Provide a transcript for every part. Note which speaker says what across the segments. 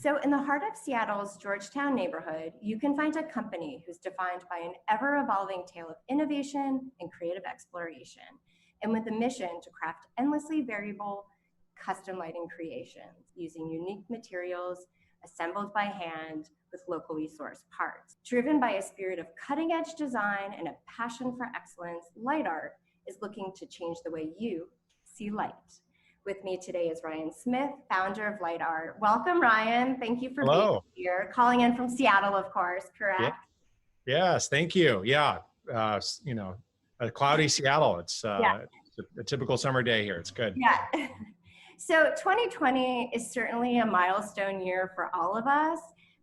Speaker 1: So in the heart of Seattle's Georgetown neighborhood, you can find a company who's defined by an ever-evolving tale of innovation and creative exploration, and with a mission to craft endlessly variable custom lighting creations using unique materials assembled by hand with locally sourced parts. Driven by a spirit of cutting-edge design and a passion for excellence, LightArt is looking to change the way you see light. With me today is Ryan Smith, founder of LightArt. Welcome, Ryan. Thank you for being here. Calling in from Seattle, of course, correct?
Speaker 2: Yeah. Yes, thank you. Yeah, you know, a cloudy Seattle. It's a typical summer day here. It's good.
Speaker 1: Yeah. So 2020 is certainly a milestone year for all of us,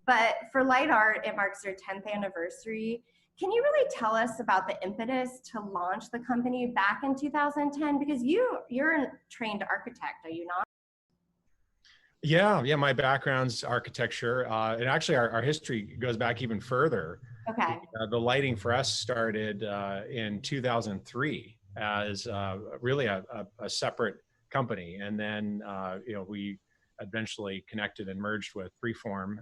Speaker 1: but for LightArt, it marks their 10th anniversary. Can you really tell us about the impetus to launch the company back in 2010? Because you're a trained architect, are you not?
Speaker 2: Yeah, my background's architecture. And actually our history goes back even further.
Speaker 1: Okay.
Speaker 2: The lighting for us started in 2003 as really a separate company. And then, you know, we eventually connected and merged with Freeform.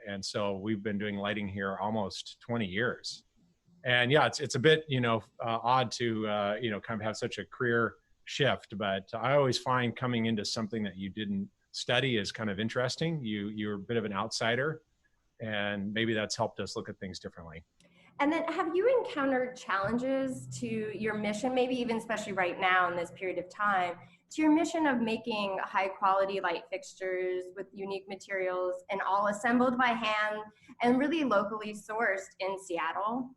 Speaker 2: And so we've been doing lighting here almost 20 years. And yeah, it's a bit, you know, odd to, you know, kind of have such a career shift, but I always find coming into something that you didn't study is kind of interesting. You're a bit of an outsider, and maybe that's helped us look at things differently.
Speaker 1: And then have you encountered challenges to your mission, maybe even especially right now in this period of time, to your mission of making high quality light fixtures with unique materials and all assembled by hand and really locally sourced in Seattle?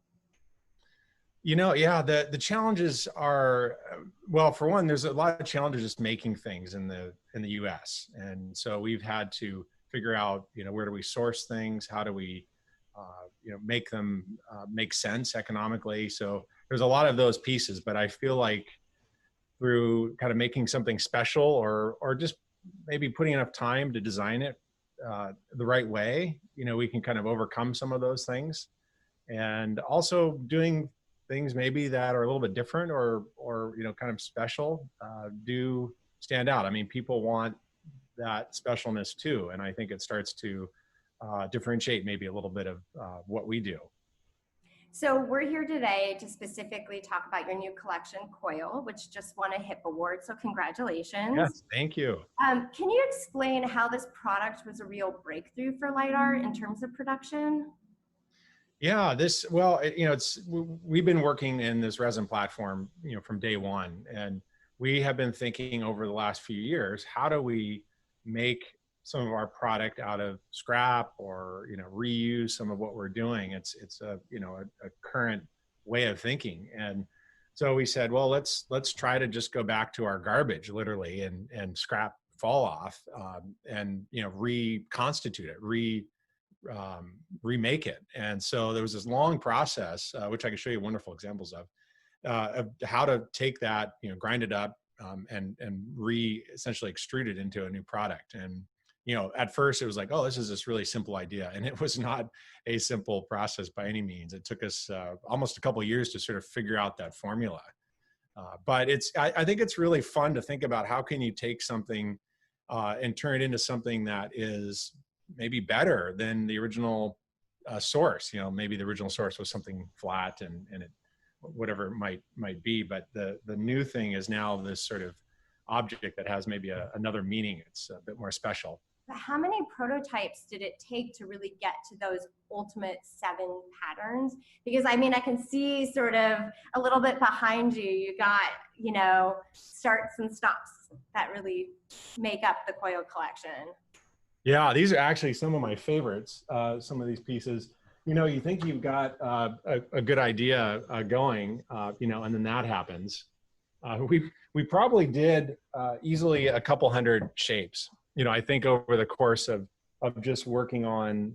Speaker 2: You know, yeah, the challenges are, well, for one, there's a lot of challenges just making things in the US. And so we've had to figure out, you know, where do we source things? How do we, you know, make them make sense economically? So there's a lot of those pieces, but I feel like through kind of making something special or just maybe putting enough time to design it the right way, you know, we can kind of overcome some of those things. And also doing things maybe that are a little bit different or you know, kind of special do stand out. I mean, people want that specialness too. And I think it starts to differentiate maybe a little bit of what we do.
Speaker 1: So we're here today to specifically talk about your new collection, Coil, which just won a HIP award, so congratulations.
Speaker 2: Yes, thank you.
Speaker 1: Can you explain how this product was a real breakthrough for LightArt in terms of production?
Speaker 2: Yeah, well, you know, we've been working in this resin platform, you know, from day one, and we have been thinking over the last few years, how do we make some of our product out of scrap or, you know, reuse some of what we're doing? It's a, you know, a current way of thinking. And so we said, well, let's try to just go back to our garbage literally and scrap fall off and, you know, reconstitute it, remake it. And so there was this long process, which I can show you wonderful examples of how to take that, you know, grind it up and essentially extrude it into a new product. And, you know, at first it was like, oh, this is this really simple idea. And it was not a simple process by any means. It took us almost a couple of years to sort of figure out that formula. But I think it's really fun to think about how can you take something and turn it into something that is maybe better than the original source. You know, maybe the original source was something flat and it, whatever it might be, but the new thing is now this sort of object that has maybe another meaning. It's a bit more special.
Speaker 1: How many prototypes did it take to really get to those ultimate 7 patterns? Because I mean, I can see sort of a little bit behind you, you got, you know, starts and stops that really make up the Coil collection.
Speaker 2: Yeah, these are actually some of my favorites, some of these pieces. You know, you think you've got a good idea going, you know, and then that happens. We probably did easily a couple hundred shapes. You know, I think over the course of just working on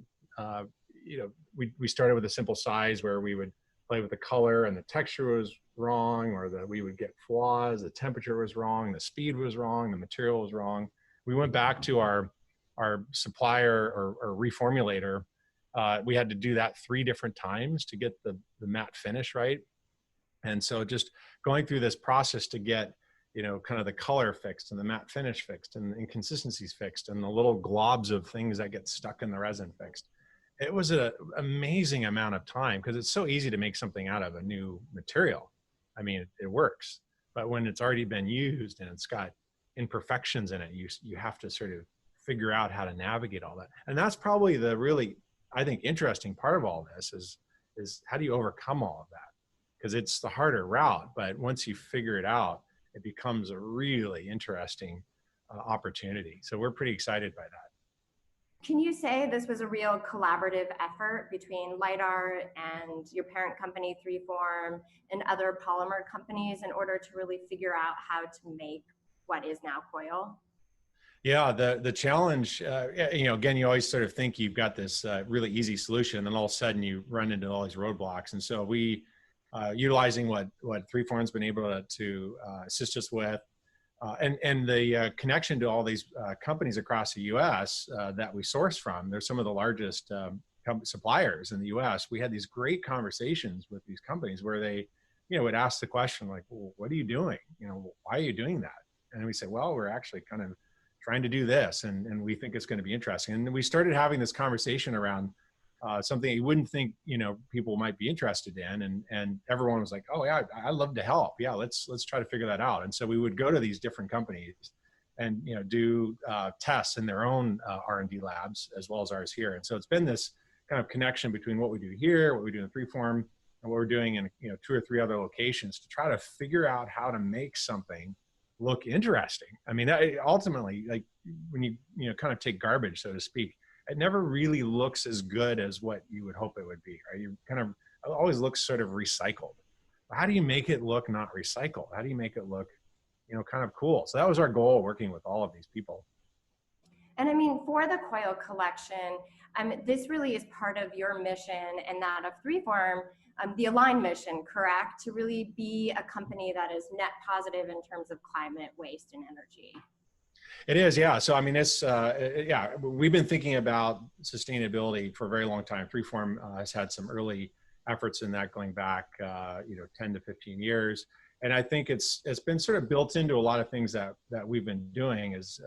Speaker 2: you know, we started with a simple size where we would play with the color and the texture was wrong, or that we would get flaws, the temperature was wrong, the speed was wrong, the material was wrong. We went back to our supplier or reformulator. We had to do that 3 different times to get the matte finish right. And so just going through this process to get, you know, kind of the color fixed and the matte finish fixed and the inconsistencies fixed and the little globs of things that get stuck in the resin fixed. It was an amazing amount of time, because it's so easy to make something out of a new material. I mean, it works, but when it's already been used and it's got imperfections in it, you have to sort of figure out how to navigate all that. And that's probably the really, I think, interesting part of all this is how do you overcome all of that? Because it's the harder route, but once you figure it out, it becomes a really interesting opportunity. So we're pretty excited by that.
Speaker 1: Can you say this was a real collaborative effort between LightArt and your parent company, 3form, and other polymer companies in order to really figure out how to make what is now coil?
Speaker 2: Yeah, the challenge, you know, again, you always sort of think you've got this really easy solution, and then all of a sudden you run into all these roadblocks. And so we, utilizing what 3form's been able to assist us with, and the connection to all these companies across the U.S. That we source from. They're some of the largest suppliers in the U.S. We had these great conversations with these companies where they, you know, would ask the question like, well, "What are you doing? You know, why are you doing that?" And we say, "Well, we're actually kind of trying to do this, and we think it's going to be interesting." And we started having this conversation around something you wouldn't think, you know, people might be interested in, and everyone was like, "Oh yeah, I'd love to help. Yeah, let's try to figure that out." And so we would go to these different companies and, you know, do tests in their own R&D labs as well as ours here. And so it's been this kind of connection between what we do here, what we do in 3form, and what we're doing in, you know, 2 or 3 other locations to try to figure out how to make something look interesting. I mean, ultimately, like when you know, kind of take garbage, so to speak, it never really looks as good as what you would hope it would be, right? You kind of, it always looks sort of recycled. How do you make it look not recycled? How do you make it look, you know, kind of cool? So that was our goal working with all of these people.
Speaker 1: And I mean, for the coil collection, this really is part of your mission and that of 3form, the Align mission, correct? To really be a company that is net positive in terms of climate, waste, and energy.
Speaker 2: It is, yeah. So I mean, it's yeah. We've been thinking about sustainability for a very long time. 3form has had some early efforts in that going back, you know, 10 to 15 years, and I think it's been sort of built into a lot of things that we've been doing, is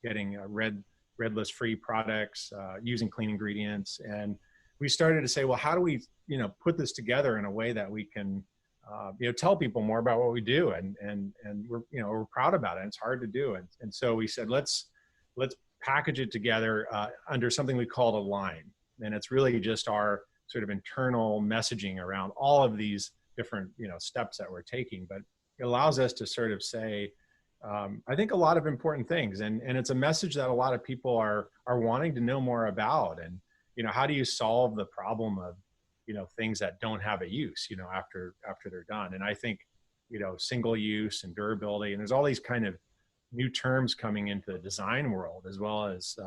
Speaker 2: getting red list free products, using clean ingredients, and we started to say, well, how do we, you know, put this together in a way that we can, you know, tell people more about what we do, and we're, you know, we're proud about it. And it's hard to do, and so we said, let's package it together under something we called Align, and it's really just our sort of internal messaging around all of these different, you know, steps that we're taking. But it allows us to sort of say, I think, a lot of important things, and it's a message that a lot of people are wanting to know more about. And, you know, how do you solve the problem of, you know, things that don't have a use, you know, after they're done? And I think, you know, single use and durability, and there's all these kind of new terms coming into the design world, as well as,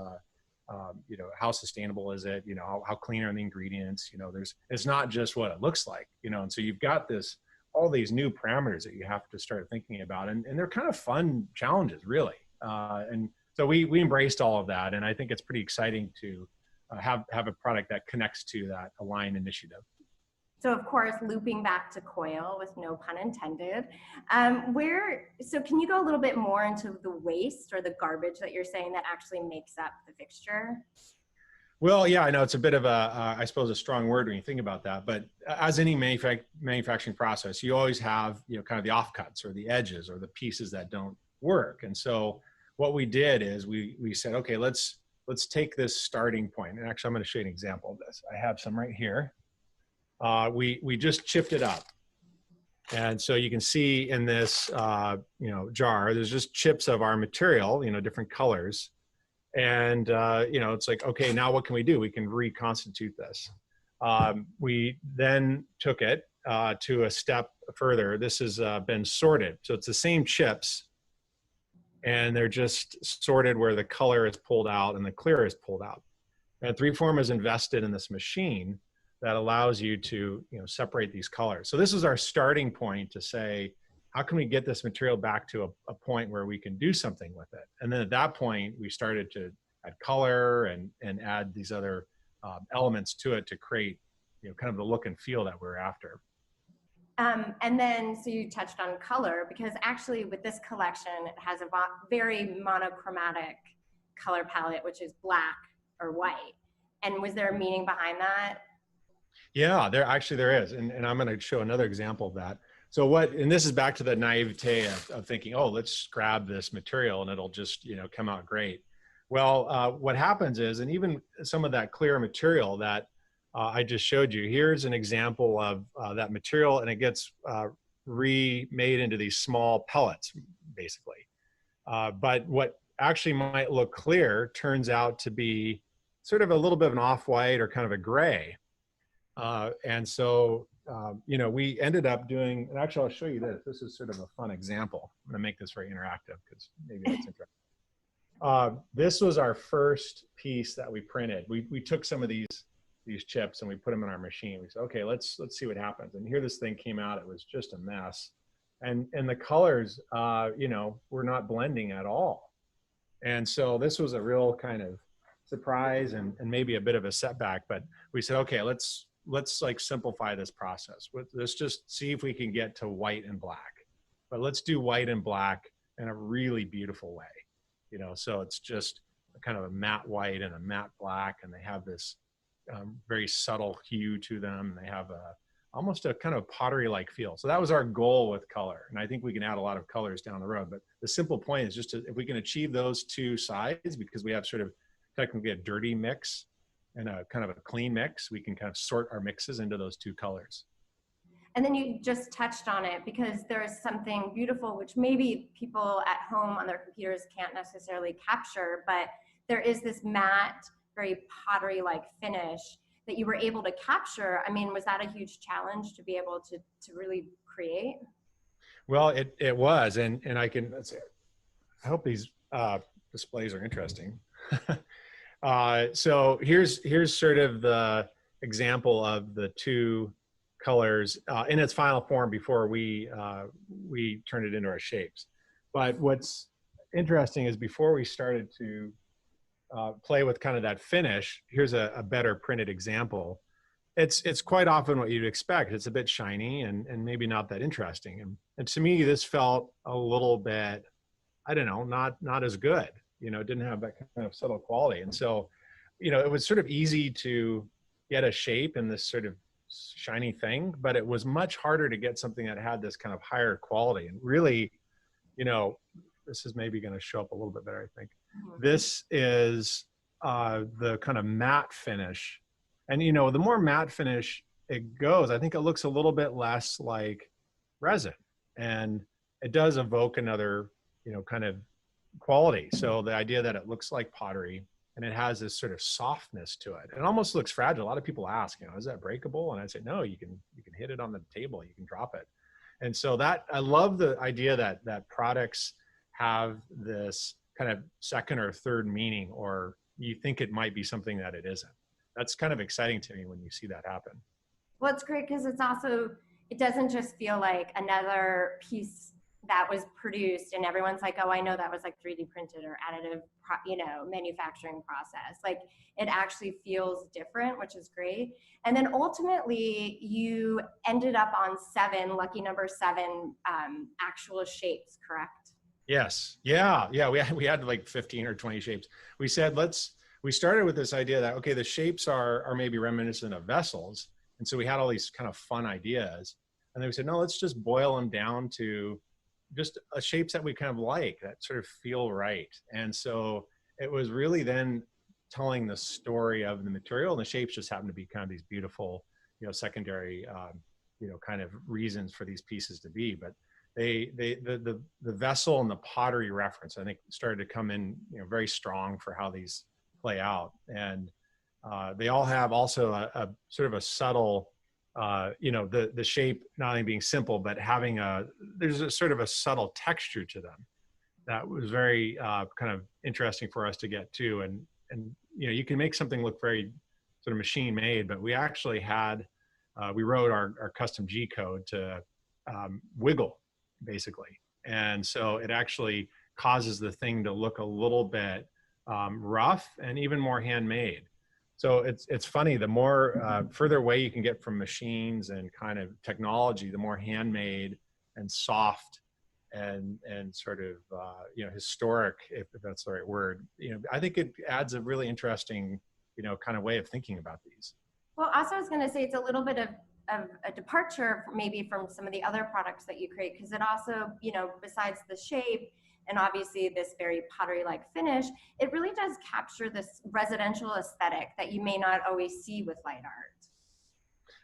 Speaker 2: you know, how sustainable is it? You know, how clean are the ingredients? You know, it's not just what it looks like, you know, and so you've got all these new parameters that you have to start thinking about, and they're kind of fun challenges, really. And so we embraced all of that, and I think it's pretty exciting to have a product that connects to that Align initiative.
Speaker 1: So of course, looping back to coil, with no pun intended, so can you go a little bit more into the waste or the garbage that you're saying that actually makes up the fixture?
Speaker 2: Well, yeah, I know it's a bit of I suppose, a strong word when you think about that, but as any manufacturing process, you always have, you know, kind of the offcuts or the edges or the pieces that don't work. And so what we did is we said, okay, let's take this starting point. And actually, I'm going to show you an example of this. I have some right here. We just chipped it up. And so you can see in this, you know, jar, there's just chips of our material, you know, different colors. And, you know, it's like, okay, now what can we do? We can reconstitute this. We then took it to a step further. This has been sorted. So it's the same chips, and they're just sorted where the color is pulled out and the clear is pulled out. And 3form is invested in this machine that allows you to, separate these colors. So this is our starting point to say, how can we get this material back to a point where we can do something with it? And then at that point, we started to add color and add these other elements to it to create, kind of the look and feel that we're after.
Speaker 1: And then, so you touched on color, because actually with this collection, it has a very monochromatic color palette, which is black or white. And was there a meaning behind that?
Speaker 2: Yeah, there is. And I'm going to show another example of that. So and this is back to the naivete of thinking, oh, let's grab this material and it'll just, come out great. Well, what happens is, and even some of that clear material that I just showed you, here's an example of that material, and it gets remade into these small pellets, basically. But what actually might look clear turns out to be sort of a little bit of an off-white or kind of a gray. And so, we ended up doing, and actually I'll show you this. This is sort of a fun example. I'm gonna make this very interactive because maybe that's interesting. This was our first piece that we printed. We took some of these chips and we put them in our machine. We said, okay, let's see what happens. And here this thing came out. It was just a mess. And the colors, were not blending at all. And so this was a real kind of surprise and maybe a bit of a setback, but we said, okay, let's like simplify this process. Let's just see if we can get to white and black, but let's do white and black in a really beautiful way. So it's just kind of a matte white and a matte black, and they have this very subtle hue to them. They have almost a kind of pottery-like feel. So that was our goal with color. And I think we can add a lot of colors down the road, but the simple point is just if we can achieve those two sides, because we have sort of technically a dirty mix and a kind of a clean mix, we can kind of sort our mixes into those two colors.
Speaker 1: And then you just touched on it, because there is something beautiful, which maybe people at home on their computers can't necessarily capture, but there is this matte, very pottery-like finish that you were able to capture. I mean, was that a huge challenge to be able to really create?
Speaker 2: Well, it was, and let's see, I hope these displays are interesting. So here's sort of the example of the two colors in its final form before we turned it into our shapes. But what's interesting is before we started to play with kind of that finish, here's a better printed example. It's quite often what you'd expect. It's a bit shiny and maybe not that interesting. And to me, this felt a little bit, I don't know, not as good. It didn't have that kind of subtle quality. And so, it was sort of easy to get a shape in this sort of shiny thing, but it was much harder to get something that had this kind of higher quality. And really, this is maybe going to show up a little bit better, I think. This is the kind of matte finish. And, the more matte finish it goes, I think it looks a little bit less like resin. And it does evoke another, kind of quality. So the idea that it looks like pottery and it has this sort of softness to it. It almost looks fragile. A lot of people ask, is that breakable? And I say, no, you can hit it on the table, you can drop it. And so I love the idea that products have this kind of second or third meaning, or you think it might be something that it isn't. That's kind of exciting to me when you see that happen.
Speaker 1: Well, it's great because it doesn't just feel like another piece that was produced and everyone's like, oh, I know that was like 3D printed or additive, manufacturing process. Like, it actually feels different, which is great. And then ultimately you ended up on lucky number 7 actual shapes, correct?
Speaker 2: Yes. Yeah. We had like 15 or 20 shapes. We said, we started with this idea that, okay, the shapes are maybe reminiscent of vessels. And so we had all these kind of fun ideas. And then we said, no, let's just boil them down to just shapes that we kind of like, that sort of feel right. And so it was really then telling the story of the material, and the shapes just happen to be kind of these beautiful, secondary, kind of reasons for these pieces to be. But the vessel and the pottery reference, I think, started to come in, very strong for how these play out. And they all have also a sort of a subtle, the shape not only being simple, but having there's a sort of a subtle texture to them that was very kind of interesting for us to get to. And you can make something look very sort of machine made, but we actually had, we wrote our custom G code to wiggle basically. And so it actually causes the thing to look a little bit rough and even more handmade. So it's funny, the more further away you can get from machines and kind of technology, the more handmade and soft and sort of historic, if that's the right word. I think it adds a really interesting kind of way of thinking about these.
Speaker 1: Well, also I was going to say it's a little bit of a departure maybe from some of the other products that you create, because it also, besides the shape and obviously this very pottery-like finish, it really does capture this residential aesthetic that you may not always see with LightArt.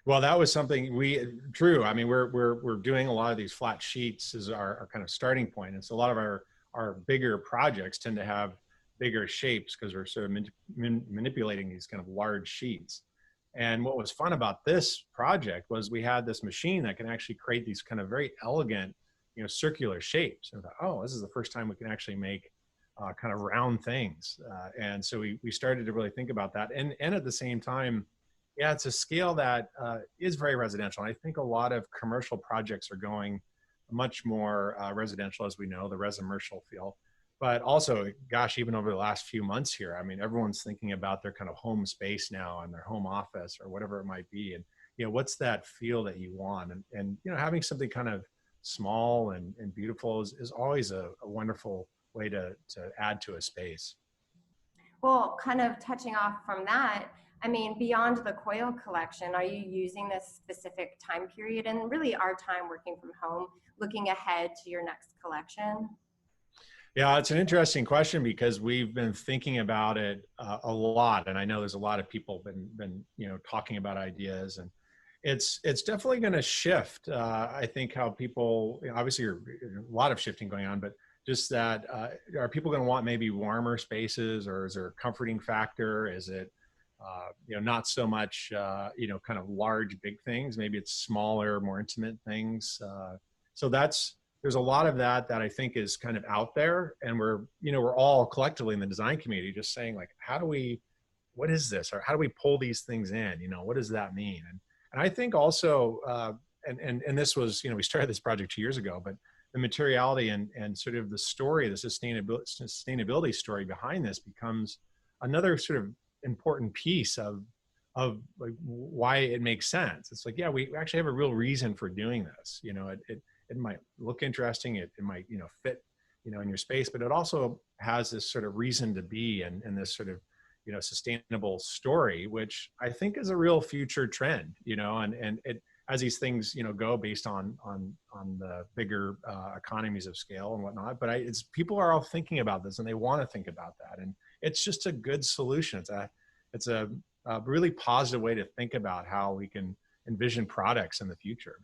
Speaker 2: Well, that was something true. I mean, we're doing a lot of these flat sheets as our kind of starting point. And so a lot of our bigger projects tend to have bigger shapes because we're sort of manipulating these kind of large sheets. And what was fun about this project was we had this machine that can actually create these kind of very elegant, circular shapes. And I thought, oh, this is the first time we can actually make kind of round things. And so we started to really think about that. And at the same time, yeah, it's a scale that is very residential. And I think a lot of commercial projects are going much more residential, as we know, the resimercial feel. But also, gosh, even over the last few months here, I mean, everyone's thinking about their kind of home space now and their home office or whatever it might be. And, what's that feel that you want? And having something kind of small and beautiful is always a wonderful way to add to a space.
Speaker 1: Well, kind of touching off from that, I mean, beyond the coil collection, are you using this specific time period and really our time working from home, looking ahead to your next collection?
Speaker 2: Yeah, it's an interesting question because we've been thinking about it a lot, and I know there's a lot of people been talking about ideas, and it's definitely going to shift. I think how people, obviously, a lot of shifting going on, but just that are people going to want maybe warmer spaces, or is there a comforting factor? Is it not so much kind of large big things? Maybe it's smaller, more intimate things. So there's a lot of that I think is kind of out there, and we're all collectively in the design community just saying, like, what is this, or how do we pull these things in? What does that mean? And I think also, and this was, we started this project 2 years ago, but the materiality and sort of the story, the sustainability story behind this becomes another sort of important piece of like why it makes sense. It's like, yeah, we actually have a real reason for doing this. It might look interesting. It might, fit, in your space, but it also has this sort of reason to be and this sort of, sustainable story, which I think is a real future trend, and it, as these things, go based on the bigger economies of scale and whatnot. But people are all thinking about this and they want to think about that. And it's just a good solution. It's a really positive way to think about how we can envision products in the future.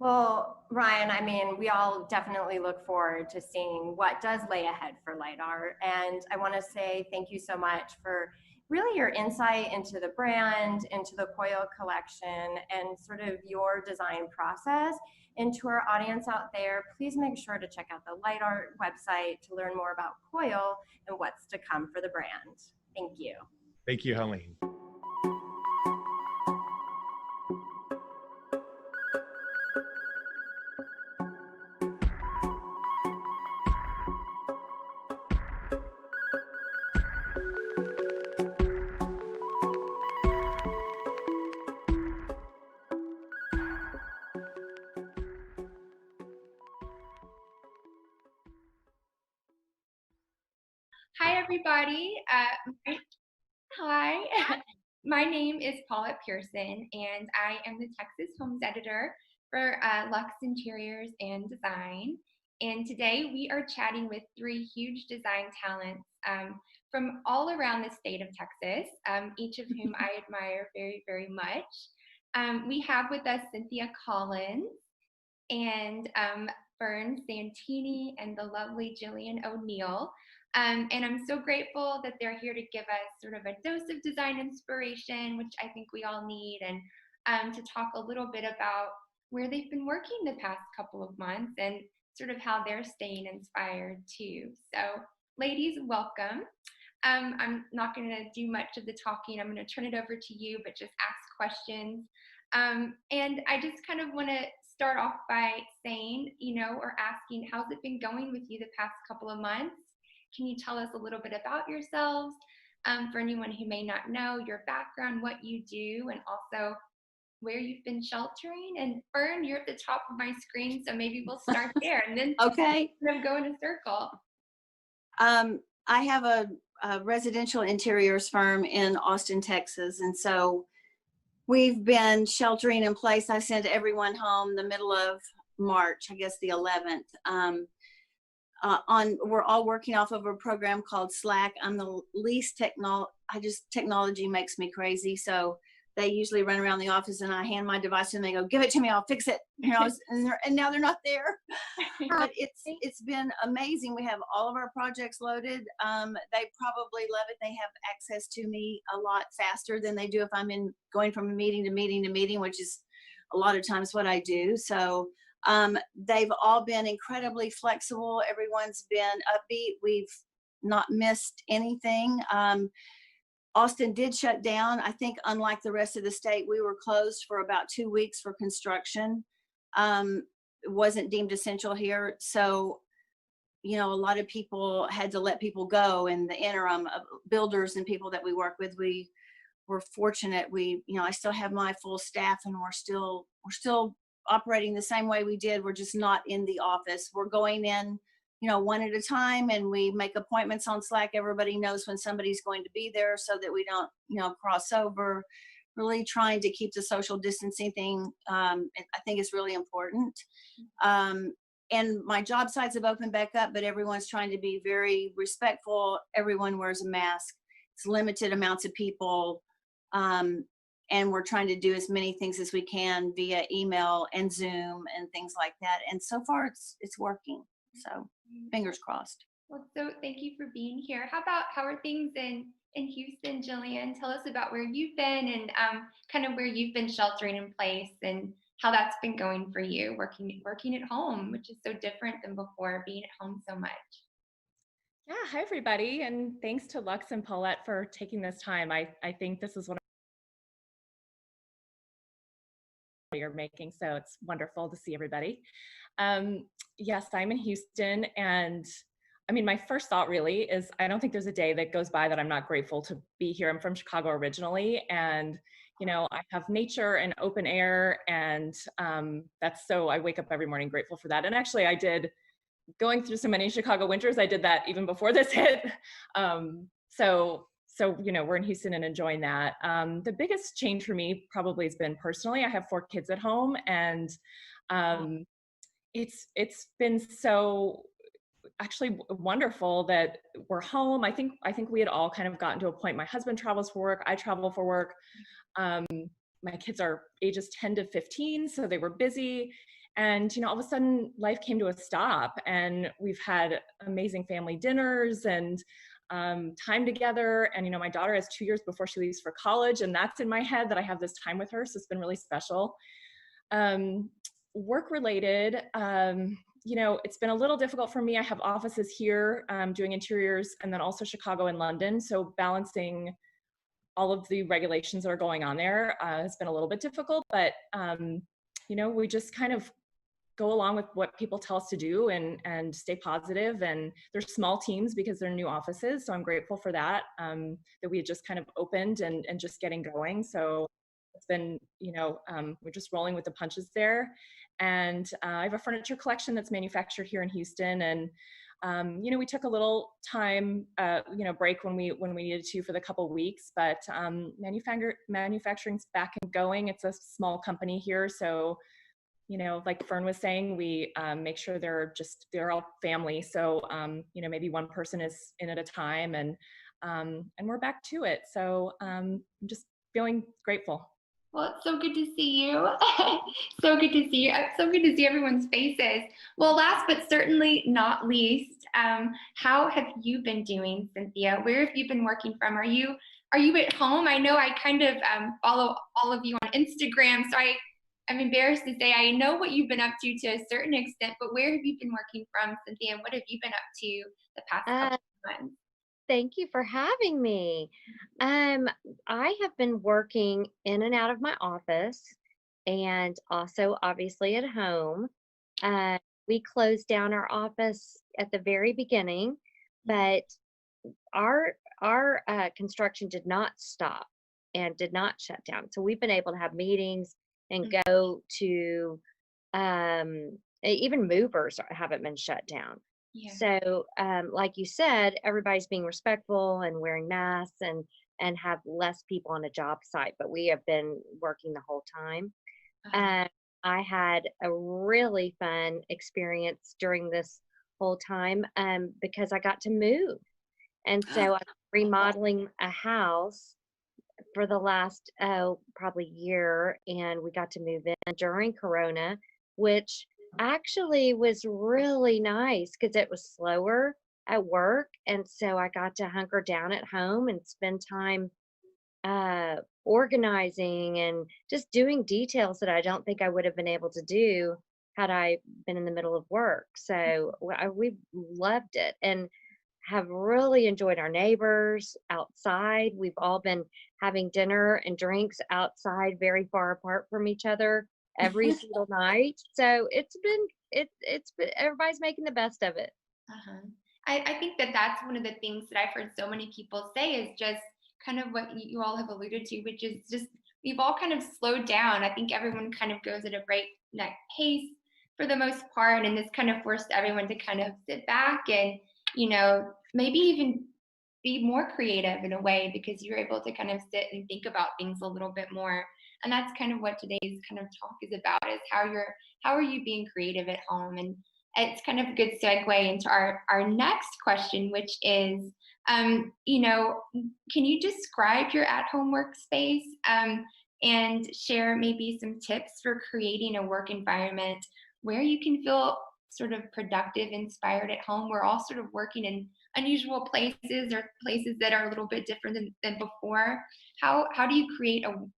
Speaker 1: Well, Ryan, I mean, we all definitely look forward to seeing what does lay ahead for LightArt. And I want to say thank you so much for really your insight into the brand, into the coil collection, and sort of your design process. And to our audience out there, please make sure to check out the LightArt website to learn more about coil and what's to come for the brand. Thank you.
Speaker 2: Thank you, Helene.
Speaker 3: Hi, everybody. Hi. My name is Paulette Pearson, and I am the Texas Homes Editor for Luxe Interiors and Design. And today we are chatting with three huge design talents from all around the state of Texas, each of whom I admire very, very much. We have with us Cynthia Collins and Fern Santini and the lovely Jillian O'Neill. And I'm so grateful that they're here to give us sort of a dose of design inspiration, which I think we all need, and to talk a little bit about where they've been working the past couple of months and sort of how they're staying inspired too. So ladies, welcome. I'm not going to do much of the talking. I'm going to turn it over to you, but just ask questions. And I just kind of want to start off by saying, or asking, how's it been going with you the past couple of months? Can you tell us a little bit about yourselves? For anyone who may not know your background, what you do, and also where you've been sheltering. And Fern, you're at the top of my screen, so maybe we'll start there and then
Speaker 4: Okay.
Speaker 3: go in a circle.
Speaker 4: I have a residential interiors firm in Austin, Texas, and so we've been sheltering in place. I sent everyone home the middle of March, I guess the 11th. We're all working off of a program called Slack. I'm the least technology makes me crazy. So they usually run around the office and I hand my device and they go, give it to me, I'll fix it. And now they're not there. But it's been amazing. We have all of our projects loaded. They probably love it. They have access to me a lot faster than they do if I'm going from meeting to meeting to meeting, which is a lot of times what I do. So they've all been incredibly flexible. Everyone's been upbeat. We've not missed anything. Austin did shut down. I think unlike the rest of the state, we were closed for about 2 weeks for construction. It wasn't deemed essential here. So, a lot of people had to let people go in the interim. Builders and people that we work with, we were fortunate. I still have my full staff and we're still operating the same way we did. We're just not in the office. We're going in, one at a time, and we make appointments on Slack. Everybody knows when somebody's going to be there so that we don't, cross over. Really trying to keep the social distancing thing, I think is really important. And my job sites have opened back up, but everyone's trying to be very respectful. Everyone wears a mask. It's limited amounts of people. And we're trying to do as many things as we can via email and Zoom and things like that. And so far it's working. So fingers crossed.
Speaker 3: Well, so thank you for being here. How are things in Houston, Jillian? Tell us about where you've been and kind of where you've been sheltering in place and how that's been going for you, working at home, which is so different than before, being at home so much.
Speaker 5: Yeah, hi everybody, and thanks to Luxe and Paulette for taking this time. I think this is one you're making, so it's wonderful to see everybody. Yes, I'm in Houston, and I mean, my first thought really is I don't think there's a day that goes by that I'm not grateful to be here. I'm from Chicago originally, and I have nature and open air, and I wake up every morning grateful for that. And actually, I did, going through so many Chicago winters, I did that even before this hit. So we're in Houston and enjoying that. The biggest change for me probably has been personally. I have 4 kids at home, and it's been so actually wonderful that we're home. I think we had all kind of gotten to a point. My husband travels for work. I travel for work. My kids are ages 10 to 15, so they were busy. And, all of a sudden life came to a stop, and we've had amazing family dinners and time together. And, my daughter has 2 years before she leaves for college, and that's in my head that I have this time with her. So it's been really special. Work related, it's been a little difficult for me. I have offices here doing interiors, and then also Chicago and London. So balancing all of the regulations that are going on there has been a little bit difficult, but we just kind of go along with what people tell us to do and stay positive. And they're small teams because they're new offices. So I'm grateful for that, that we had just kind of opened and just getting going. So it's been, we're just rolling with the punches there. And I have a furniture collection that's manufactured here in Houston. And, we took a little time, break when we needed to for the couple weeks, but manufacturing's back and going. It's a small company here. So, like Fern was saying, we make sure they're all family. So, maybe one person is in at a time, and we're back to it. So I'm just feeling grateful.
Speaker 3: Well, it's so good to see you. So good to see you. So good to see everyone's faces. Well, last but certainly not least, how have you been doing, Cynthia? Where have you been working from? Are you at home? I know I kind of follow all of you on Instagram, so I'm embarrassed to say I know what you've been up to a certain extent, but where have you been working from, Cynthia, and what have you been up to the past couple of months?
Speaker 6: thank you for having me. I have been working in and out of my office and also obviously at home. Uh, we closed down our office at the very beginning, but our construction did not stop and did not shut down. So we've been able to have meetings and go to even movers haven't been shut down.
Speaker 3: Yeah.
Speaker 6: So like you said, everybody's being respectful and wearing masks and have less people on a job site, but we have been working the whole time. I had a really fun experience during this whole time because I got to move. And so I'm remodeling a house for the last probably year, and we got to move in during Corona, which actually was really nice because it was slower at work, and so I got to hunker down at home and spend time organizing and just doing details that I don't think I would have been able to do had I been in the middle of work. So we loved it and have really enjoyed our neighbors outside. We've all been having dinner and drinks outside very far apart from each other every single night. So it's been everybody's making the best of it.
Speaker 3: I think that that's one of the things that I've heard so many people say is just kind of what you all have alluded to, which is just we've all kind of slowed down. I think everyone kind of goes at a breakneck pace for the most part, and this kind of forced everyone to kind of sit back and, you know, maybe even be more creative in a way, because you're able to kind of sit and think about things a little bit more. And that's kind of what today's kind of talk is about, is how are you being creative at home? And it's kind of a good segue into our next question, which is, you know, can you describe your at-home workspace and share maybe some tips for creating a work environment where you can feel sort of productive, inspired at home? We're all sort of working in unusual places or places that are a little bit different than before. How do you create an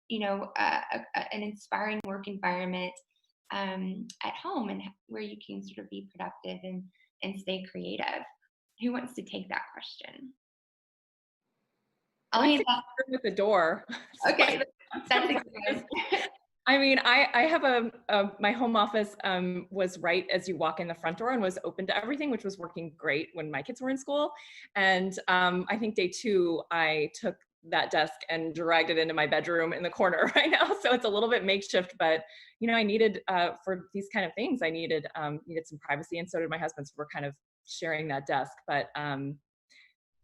Speaker 3: inspiring work environment at home, and where you can sort of be productive and stay creative? Who wants to take that question?
Speaker 5: I'll hand that with the door.
Speaker 3: Okay, that's exciting.
Speaker 5: I mean, I have my home office was right as you walk in the front door and was open to everything, which was working great when my kids were in school. And I think day 2, I took that desk and dragged it into my bedroom in the corner right now. So it's a little bit makeshift, but you know, I needed for these kind of things, I needed some privacy, and so did my husband. So we're kind of sharing that desk, but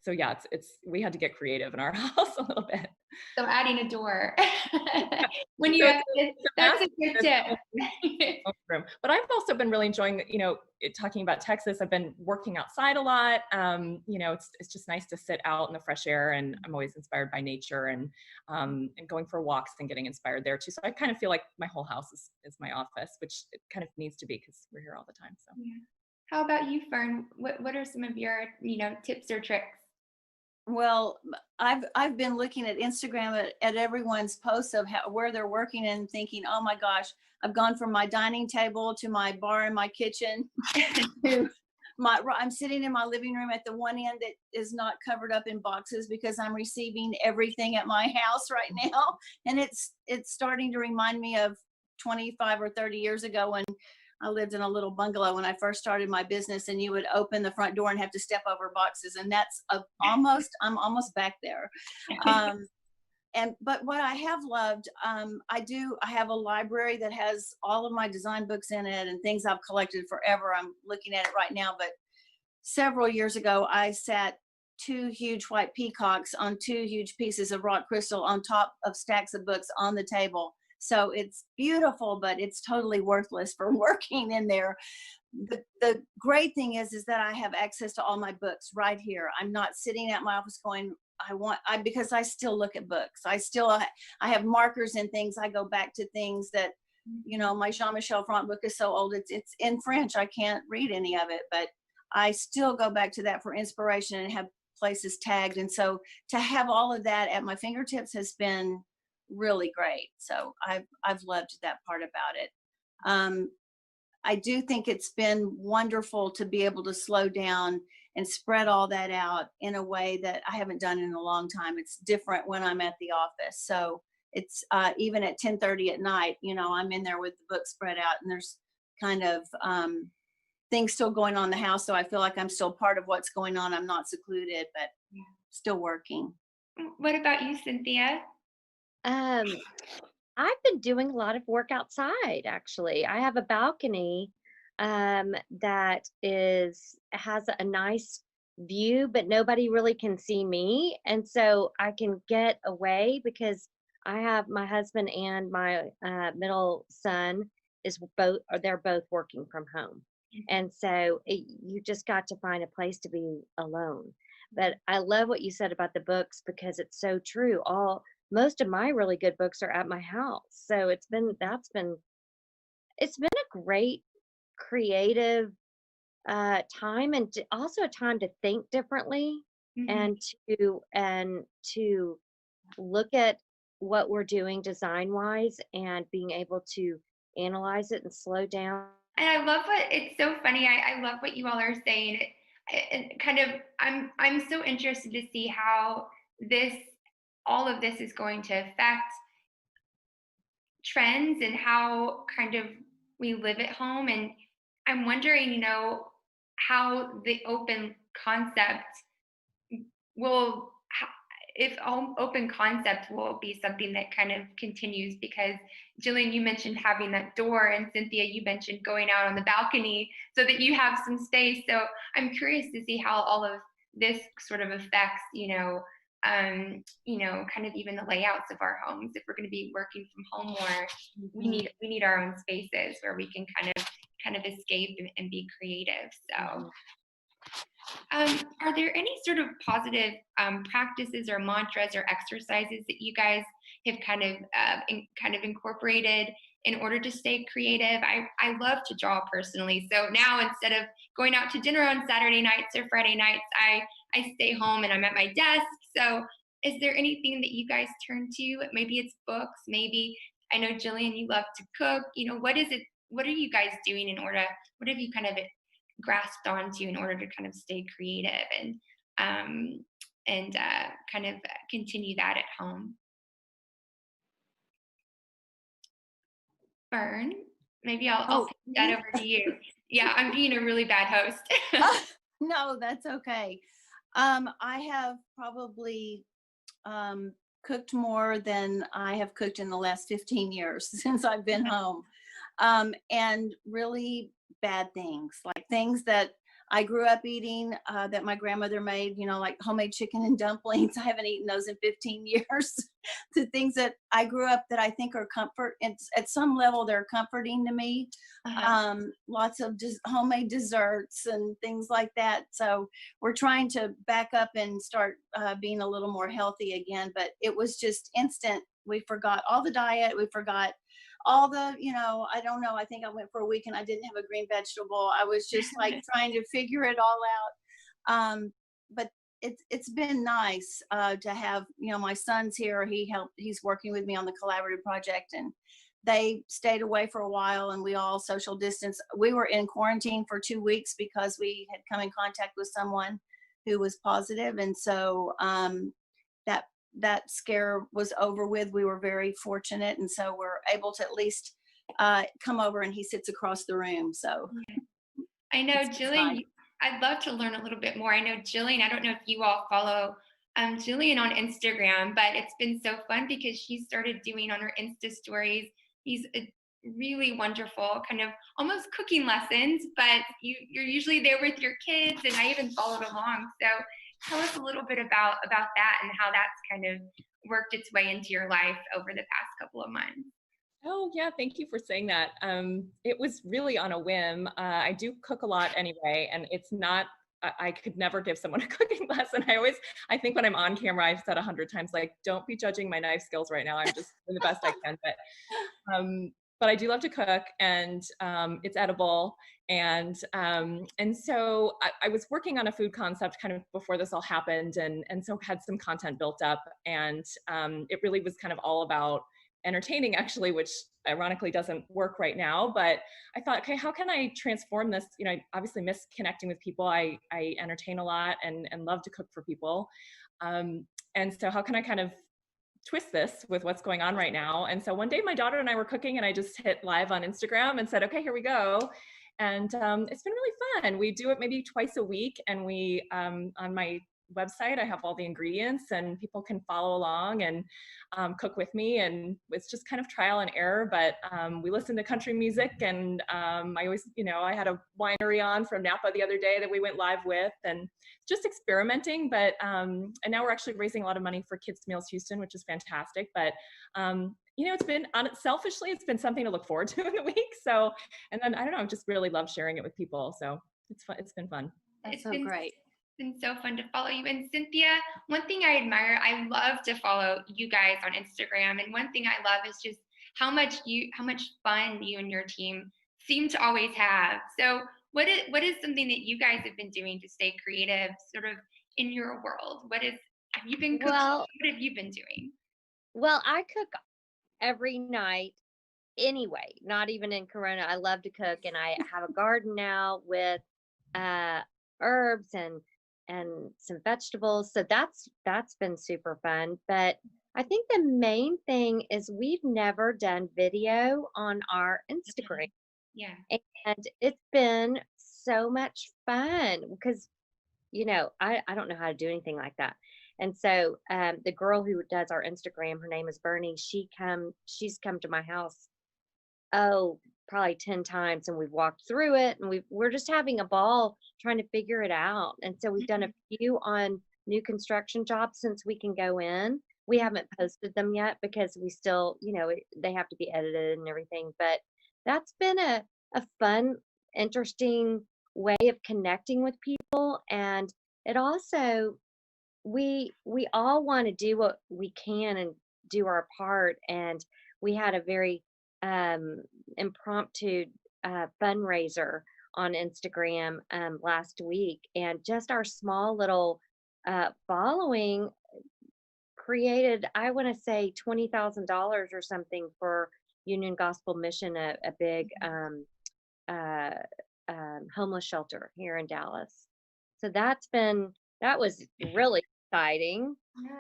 Speaker 5: so yeah, it's we had to get creative in our house a little bit.
Speaker 3: So adding a door when you have kids, that's a good tip.
Speaker 5: But I've also been really enjoying, you know, talking about Texas. I've been working outside a lot. You know, it's just nice to sit out in the fresh air, and I'm always inspired by nature, and going for walks and getting inspired there too. So I kind of feel like my whole house is my office, which it kind of needs to be because we're here all the time. So
Speaker 3: yeah. How about you, Fern? What are some of your, you know, tips or tricks?
Speaker 4: Well, I've been looking at Instagram at everyone's posts of where they're working and thinking, oh my gosh, I've gone from my dining table to my bar in my kitchen to I'm sitting in my living room at the one end that is not covered up in boxes because I'm receiving everything at my house right now. And it's starting to remind me of 25 or 30 years ago when I lived in a little bungalow when I first started my business, and you would open the front door and have to step over boxes. And that's I'm almost back there. But what I have loved, I have a library that has all of my design books in it and things I've collected forever. I'm looking at it right now, but several years ago, I sat 2 huge white peacocks on 2 huge pieces of rock crystal on top of stacks of books on the table. So it's beautiful, but it's totally worthless for working in there. The great thing is that I have access to all my books right here. I'm not sitting at my office going, because I still look at books. I have markers and things. I go back to things that, you know, my Jean-Michel Franck book is so old, it's in French. I can't read any of it, but I still go back to that for inspiration and have places tagged. And so to have all of that at my fingertips has been really great. So I've loved that part about it. I do think it's been wonderful to be able to slow down and spread all that out in a way that I haven't done in a long time. It's different when I'm at the office. So it's even at 10:30 at night, you know, I'm in there with the book spread out, and there's kind of things still going on in the house. So I feel like I'm still part of what's going on. I'm not secluded, but still working.
Speaker 3: What about you, Cynthia?
Speaker 6: Um, I've been doing a lot of work outside, actually. I have a balcony that has a nice view, but nobody really can see me. And so I can get away because I have my husband and my middle son they're both working from home. And so you just got to find a place to be alone. But I love what you said about the books because it's so true. Most of my really good books are at my house. So it's been a great creative time, and also a time to think differently, and to look at what we're doing design wise and being able to analyze it and slow down.
Speaker 3: And I love it's so funny. I love what you all are saying. And kind of, I'm so interested to see how all of this is going to affect trends and how kind of we live at home. And I'm wondering, you know, how the open concept will, if open concept will be something that kind of continues, because Jillian, you mentioned having that door, and Cynthia, you mentioned going out on the balcony so that you have some space. So I'm curious to see how all of this sort of affects, kind of even the layouts of our homes. If we're going to be working from home more, we need our own spaces where we can kind of escape and be creative. So. Are there any sort of positive practices or mantras or exercises that you guys have kind of incorporated in order to stay creative? I love to draw personally. So now instead of going out to dinner on Saturday nights or Friday nights, I stay home and I'm at my desk. So is there anything that you guys turn to? Maybe it's books, maybe, I know Jillian, you love to cook. You know, what are you guys doing what have you kind of grasped onto in order to kind of stay creative and kind of continue that at home? Fern, maybe I'll pass that over to you. Yeah, I'm being a really bad host.
Speaker 4: No, that's okay. I have probably cooked more than I have cooked in the last 15 years since I've been home. And really bad things, like things that I grew up eating, that my grandmother made, like homemade chicken and dumplings. I haven't eaten those in 15 years. The things that I grew up that I think are comfort, and at some level they're comforting to me. Lots of homemade desserts and things like that. So we're trying to back up and start being a little more healthy again, but it was just instant. We forgot all the diet. We forgot all the, I don't know, I think I went for a week and I didn't have a green vegetable. I was just like trying to figure it all out. But it's been nice to have, my son's here. He's working with me on the collaborative project, and they stayed away for a while and we all social distance. We were in quarantine for 2 weeks because we had come in contact with someone who was positive. And so that scare was over with. We were very fortunate. And so we're able to at least come over, and he sits across the room. So
Speaker 3: I know, Jillian, I'd love to learn a little bit more. I know Jillian, I don't know if you all follow Jillian on Instagram, but it's been so fun because she started doing on her Insta stories these really wonderful kind of almost cooking lessons, but you're usually there with your kids, and I even followed along. So tell us a little bit about that and how that's kind of worked its way into your life over the past couple of months.
Speaker 5: Oh yeah, thank you for saying that. It was really on a whim. I do cook a lot anyway, and it's not, I could never give someone a cooking lesson. I think when I'm on camera, I've said 100 times, like, don't be judging my knife skills right now. I'm just doing the best I can. But I do love to cook, and it's edible. And so I was working on a food concept kind of before this all happened, and so had some content built up, and it really was kind of all about entertaining actually, which ironically doesn't work right now. But I thought, okay, how can I transform this? You know, I obviously miss connecting with people. I entertain a lot and love to cook for people. And so how can I kind of twist this with what's going on right now? And so one day my daughter and I were cooking, and I just hit live on Instagram and said, okay, here we go. And it's been really fun. We do it maybe twice a week, and we on my website I have all the ingredients, and people can follow along and cook with me, and it's just kind of trial and error. But we listen to country music, and I always, you know, I had a winery on from Napa the other day that we went live with, and just experimenting. But and now we're actually raising a lot of money for Kids Meals Houston, which is fantastic. But you know, it's been selfishly, it's been something to look forward to in the week. So, and then I don't know, I just really love sharing it with people. So it's fun. It's been fun.
Speaker 4: That's so great.
Speaker 3: It's been so fun to follow you. And Cynthia, one thing I admire, I love to follow you guys on Instagram. And one thing I love is just how much fun you and your team seem to always have. So what is something that you guys have been doing to stay creative, sort of in your world? Have you been cooking?
Speaker 6: Well,
Speaker 3: what have you been doing?
Speaker 6: Well, I cook every night anyway, not even in Corona. I love to cook, and I have a garden now with herbs and some vegetables. So that's been super fun. But I think the main thing is we've never done video on our Instagram.
Speaker 3: Yeah.
Speaker 6: And it's been so much fun because, you know, I don't know how to do anything like that. And so the girl who does our Instagram, her name is Bernie, she's come to my house, probably 10 times, and we've walked through it, and we're just having a ball trying to figure it out. And so we've done a few on new construction jobs since we can go in. We haven't posted them yet because we still, you know, they have to be edited and everything. But that's been a fun, interesting way of connecting with people. And it also, we all want to do what we can and do our part. And we had a very impromptu fundraiser on Instagram last week, and just our small little following created, I want to say, $20,000 or something for Union Gospel Mission, a big homeless shelter here in Dallas. So that was really exciting.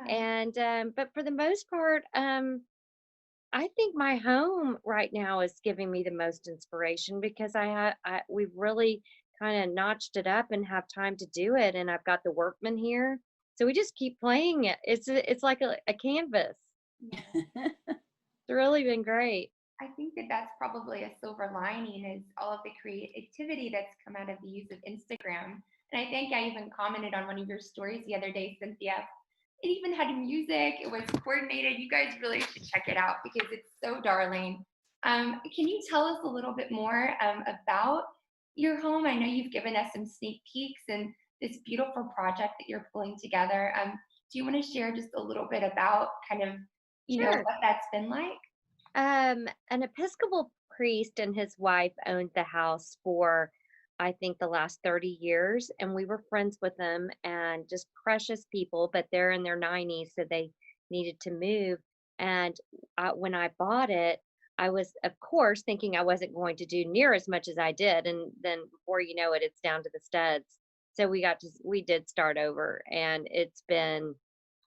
Speaker 3: Yeah.
Speaker 6: And but for the most part, I think my home right now is giving me the most inspiration because we've really kind of notched it up and have time to do it. And I've got the workmen here, so we just keep playing it. It's like a canvas.
Speaker 3: Yeah.
Speaker 6: It's really been great.
Speaker 3: I think that's probably a silver lining, is all of the creativity that's come out of the use of Instagram. And I think I even commented on one of your stories the other day, Cynthia. It even had music. It was coordinated. You guys really should check it out because it's so darling. Can you tell us a little bit more about your home? I know you've given us some sneak peeks and this beautiful project that you're pulling together. Do you want to share just a little bit about kind of, you know,
Speaker 6: Sure.
Speaker 3: what that's been like?
Speaker 6: An Episcopal priest and his wife owned the house for, I think, the last 30 years. And we were friends with them, and just precious people, but they're in their 90s, so they needed to move. And when I bought it, I was, of course, thinking I wasn't going to do near as much as I did. And then before you know it, it's down to the studs. So we did start over, and it's been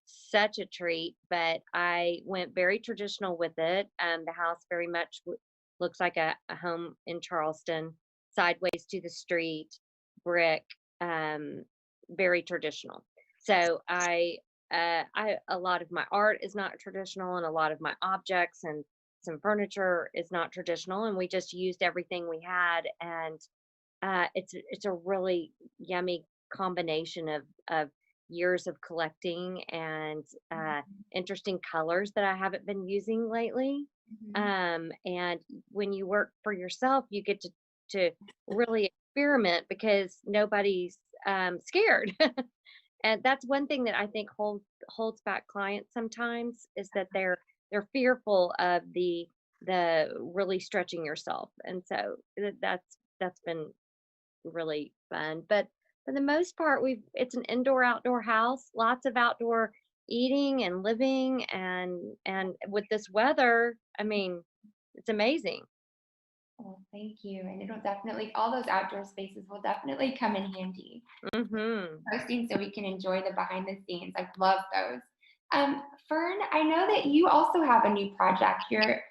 Speaker 6: such a treat. But I went very traditional with it. The house very much looks like a home in Charleston, sideways to the street, brick, very traditional. So a lot of my art is not traditional, and a lot of my objects and some furniture is not traditional, and we just used everything we had. And it's a really yummy combination of years of collecting and interesting colors that I haven't been using lately. And when you work for yourself, you get to really experiment because nobody's scared. And that's one thing that I think holds back clients sometimes, is that they're fearful of the really stretching yourself. And so that's been really fun. But for the most part, it's an indoor outdoor house, lots of outdoor eating and living, and with this weather, I mean, it's amazing.
Speaker 3: Well, thank you. And it'll definitely, all those outdoor spaces will definitely come in handy. Posting so we can enjoy the behind the scenes. I love those. Fern, I know that you also have a new project, your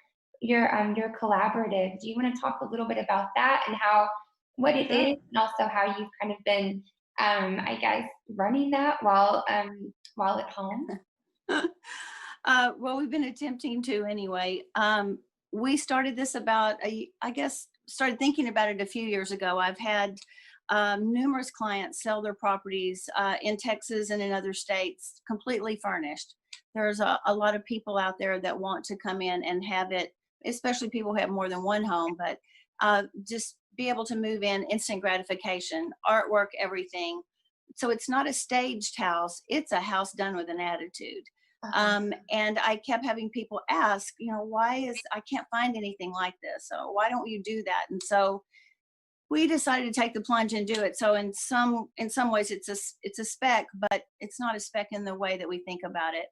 Speaker 3: collaborative. Do you want to talk a little bit about that and what it is, and also how you've kind of been, I guess, running that while at home?
Speaker 4: Well, we've been attempting to anyway. We started this started thinking about it a few years ago. I've had numerous clients sell their properties in Texas and in other states completely furnished. There's a lot of people out there that want to come in and have it, especially people who have more than one home, but just be able to move in, instant gratification, artwork, everything. So it's not a staged house, it's a house done with an attitude. And I kept having people ask, I can't find anything like this. So why don't you do that? And so we decided to take the plunge and do it. So in some ways it's a spec, but it's not a spec in the way that we think about it.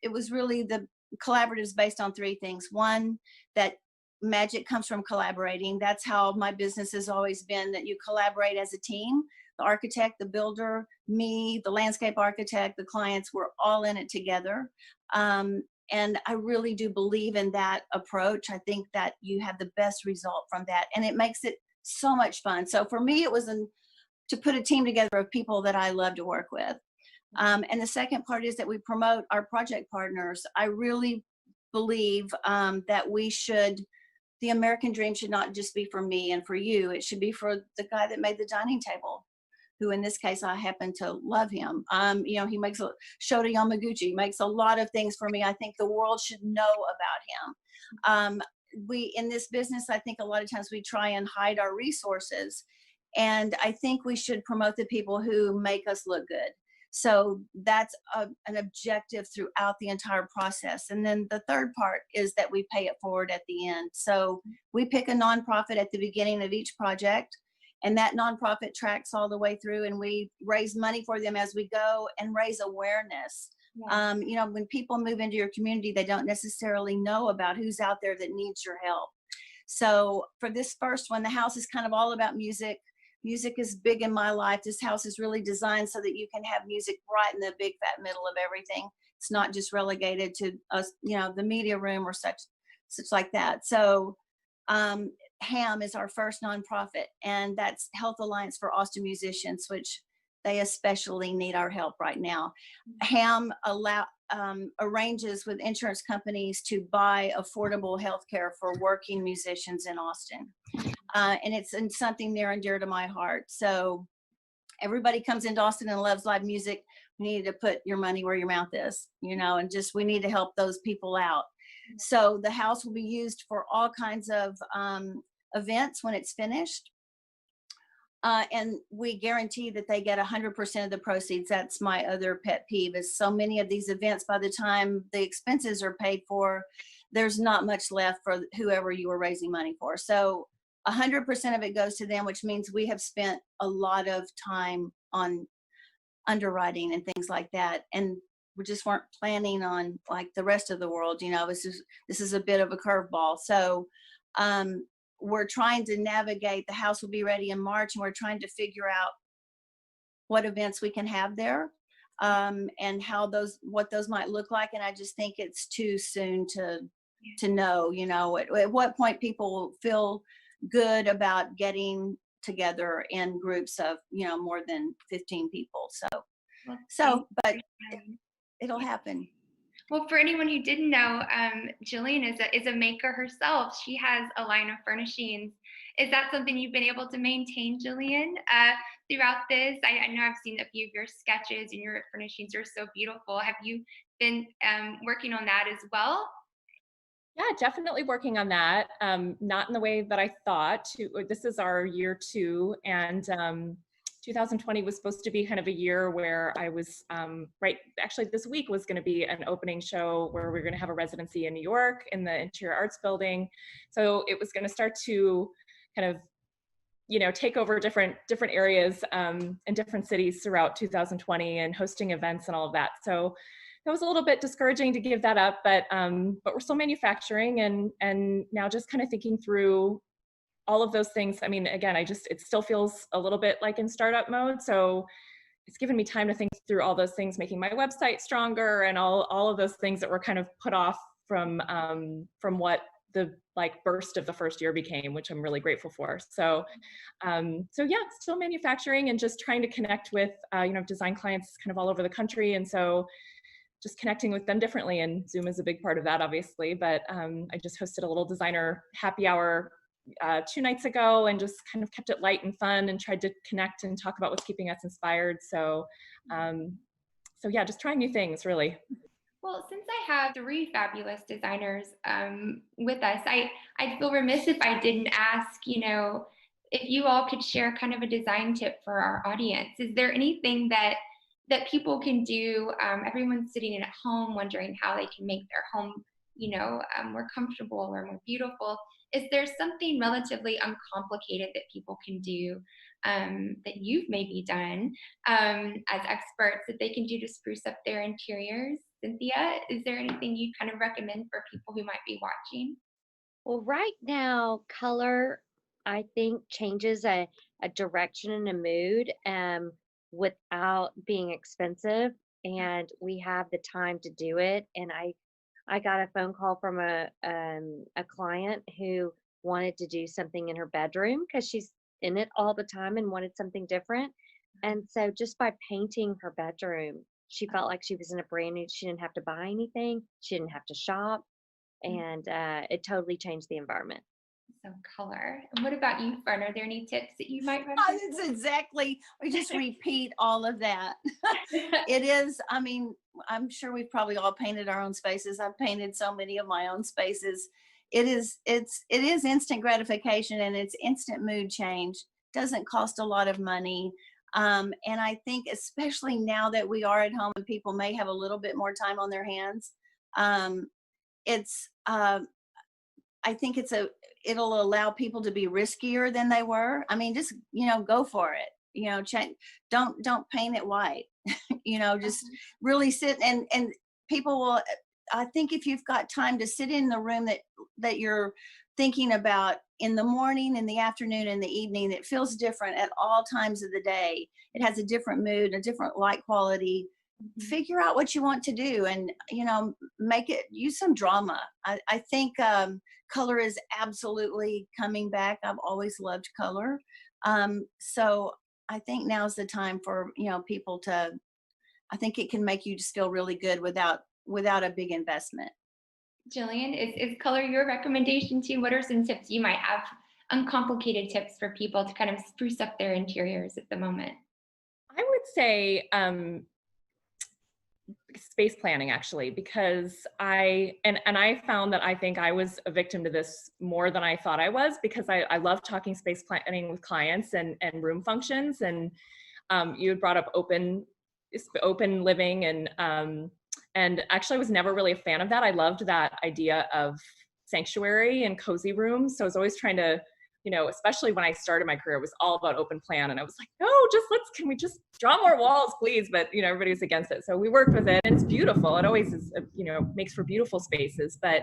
Speaker 4: It was really the collaboratives based on three things. One, that magic comes from collaborating. That's how my business has always been, that you collaborate as a team. The architect, the builder, me, the landscape architect, the clients, we're all in it together. And I really do believe in that approach. I think that you have the best result from that, and it makes it so much fun. So for me, it was to put a team together of people that I love to work with. And the second part is that we promote our project partners. I really believe that the American dream should not just be for me and for you. It should be for the guy that made the dining table, who in this case, I happen to love him. He makes Shota Yamaguchi, makes a lot of things for me. I think the world should know about him. In this business, I think a lot of times we try and hide our resources. And I think we should promote the people who make us look good. So that's an objective throughout the entire process. And then the third part is that we pay it forward at the end. So we pick a nonprofit at the beginning of each project, and that nonprofit tracks all the way through, and we raise money for them as we go and raise awareness. Yeah. When people move into your community, they don't necessarily know about who's out there that needs your help. So for this first one, the house is kind of all about music. Music is big in my life. This house is really designed so that you can have music right in the big fat middle of everything. It's not just relegated to us, the media room or such like that. So HAM is our first nonprofit, and that's Health Alliance for Austin Musicians, which they especially need our help right now. HAM arranges with insurance companies to buy affordable health care for working musicians in Austin. And it's something near and dear to my heart. So everybody comes into Austin and loves live music. We need to put your money where your mouth is, and just, we need to help those people out. So the house will be used for all kinds of events when it's finished. And we guarantee that they get 100% of the proceeds. That's my other pet peeve, is so many of these events, by the time the expenses are paid for, there's not much left for whoever you were raising money for. So 100% of it goes to them, which means we have spent a lot of time on underwriting and things like that. And we just weren't planning on, like the rest of the world, this is a bit of a curveball. So we're trying to navigate. The house will be ready in March, and we're trying to figure out what events we can have there, and what those might look like. And I just think it's too soon to know, at what point people will feel good about getting together in groups of, more than 15 people. But it'll happen.
Speaker 3: Well, for anyone who didn't know, Jillian is a maker herself. She has a line of furnishings. Is that something you've been able to maintain, Jillian, throughout this? I know I've seen a few of your sketches, and your furnishings are so beautiful. Have you been working on that as well?
Speaker 5: Yeah, definitely working on that. Not in the way that I thought. This is our year 2, and 2020 was supposed to be kind of a year where I was, actually this week was going to be an opening show where we're going to have a residency in New York in the Interior Arts Building. So it was going to start to kind of, take over different areas in different cities throughout 2020 and hosting events and all of that. So that was a little bit discouraging to give that up, but we're still manufacturing and now just kind of thinking through all of those things. I mean, again, it still feels a little bit like in startup mode. So it's given me time to think through all those things, making my website stronger and all of those things that were kind of put off from what the burst of the first year became, which I'm really grateful for. So yeah, still manufacturing and just trying to connect with, design clients kind of all over the country. And so just connecting with them differently, and Zoom is a big part of that, obviously. But I just hosted a little designer happy hour 2 nights ago and just kind of kept it light and fun and tried to connect and talk about what's keeping us inspired. So yeah, just trying new things, really.
Speaker 3: Well, since I have 3 fabulous designers with us, I'd feel remiss if I didn't ask, if you all could share kind of a design tip for our audience. Is there anything that people can do? Everyone's sitting at home wondering how they can make their home, more comfortable or more beautiful. Is there something relatively uncomplicated that people can do that you've maybe done as experts that they can do to spruce up their interiors? Cynthia, is there anything you'd kind of recommend for people who might be watching?
Speaker 6: Well, right now, color, I think, changes a direction and a mood without being expensive. And we have the time to do it. And I got a phone call from a client who wanted to do something in her bedroom because she's in it all the time and wanted something different. And so just by painting her bedroom, she felt like she was in a brand new, she didn't have to buy anything. She didn't have to shop. And it totally changed the environment.
Speaker 3: So color. And what about you, Fern? Are there any tips that you might recommend?
Speaker 4: It's exactly, we just repeat all of that. It is, I mean, I'm sure we've probably all painted our own spaces. I've painted so many of my own spaces. It is instant gratification and it's instant mood change. Doesn't cost a lot of money. And I think especially now that we are at home and people may have a little bit more time on their hands, I think it'll allow people to be riskier than they were. I mean, just, go for it, don't paint it white, just really sit and people will, I think if you've got time to sit in the room that you're thinking about in the morning, in the afternoon, in the evening, it feels different at all times of the day. It has a different mood, a different light quality. Figure out what you want to do and, make it, use some drama. I think color is absolutely coming back. I've always loved color. So I think now's the time for, people to, I think it can make you just feel really good without a big investment.
Speaker 3: Jillian, is color your recommendation too? What are some tips you might have, uncomplicated tips for people to kind of spruce up their interiors at the moment?
Speaker 5: I would say space planning, actually, because I found that I think I was a victim to this more than I thought I was, because I love talking space planning with clients and room functions. And you had brought up open living and actually I was never really a fan of that. I loved that idea of sanctuary and cozy rooms. So I was always trying to, especially when I started my career, it was all about open plan. And I was like, no, can we just draw more walls, please? But, everybody was against it. So we worked with it and it's beautiful. It always is, makes for beautiful spaces. But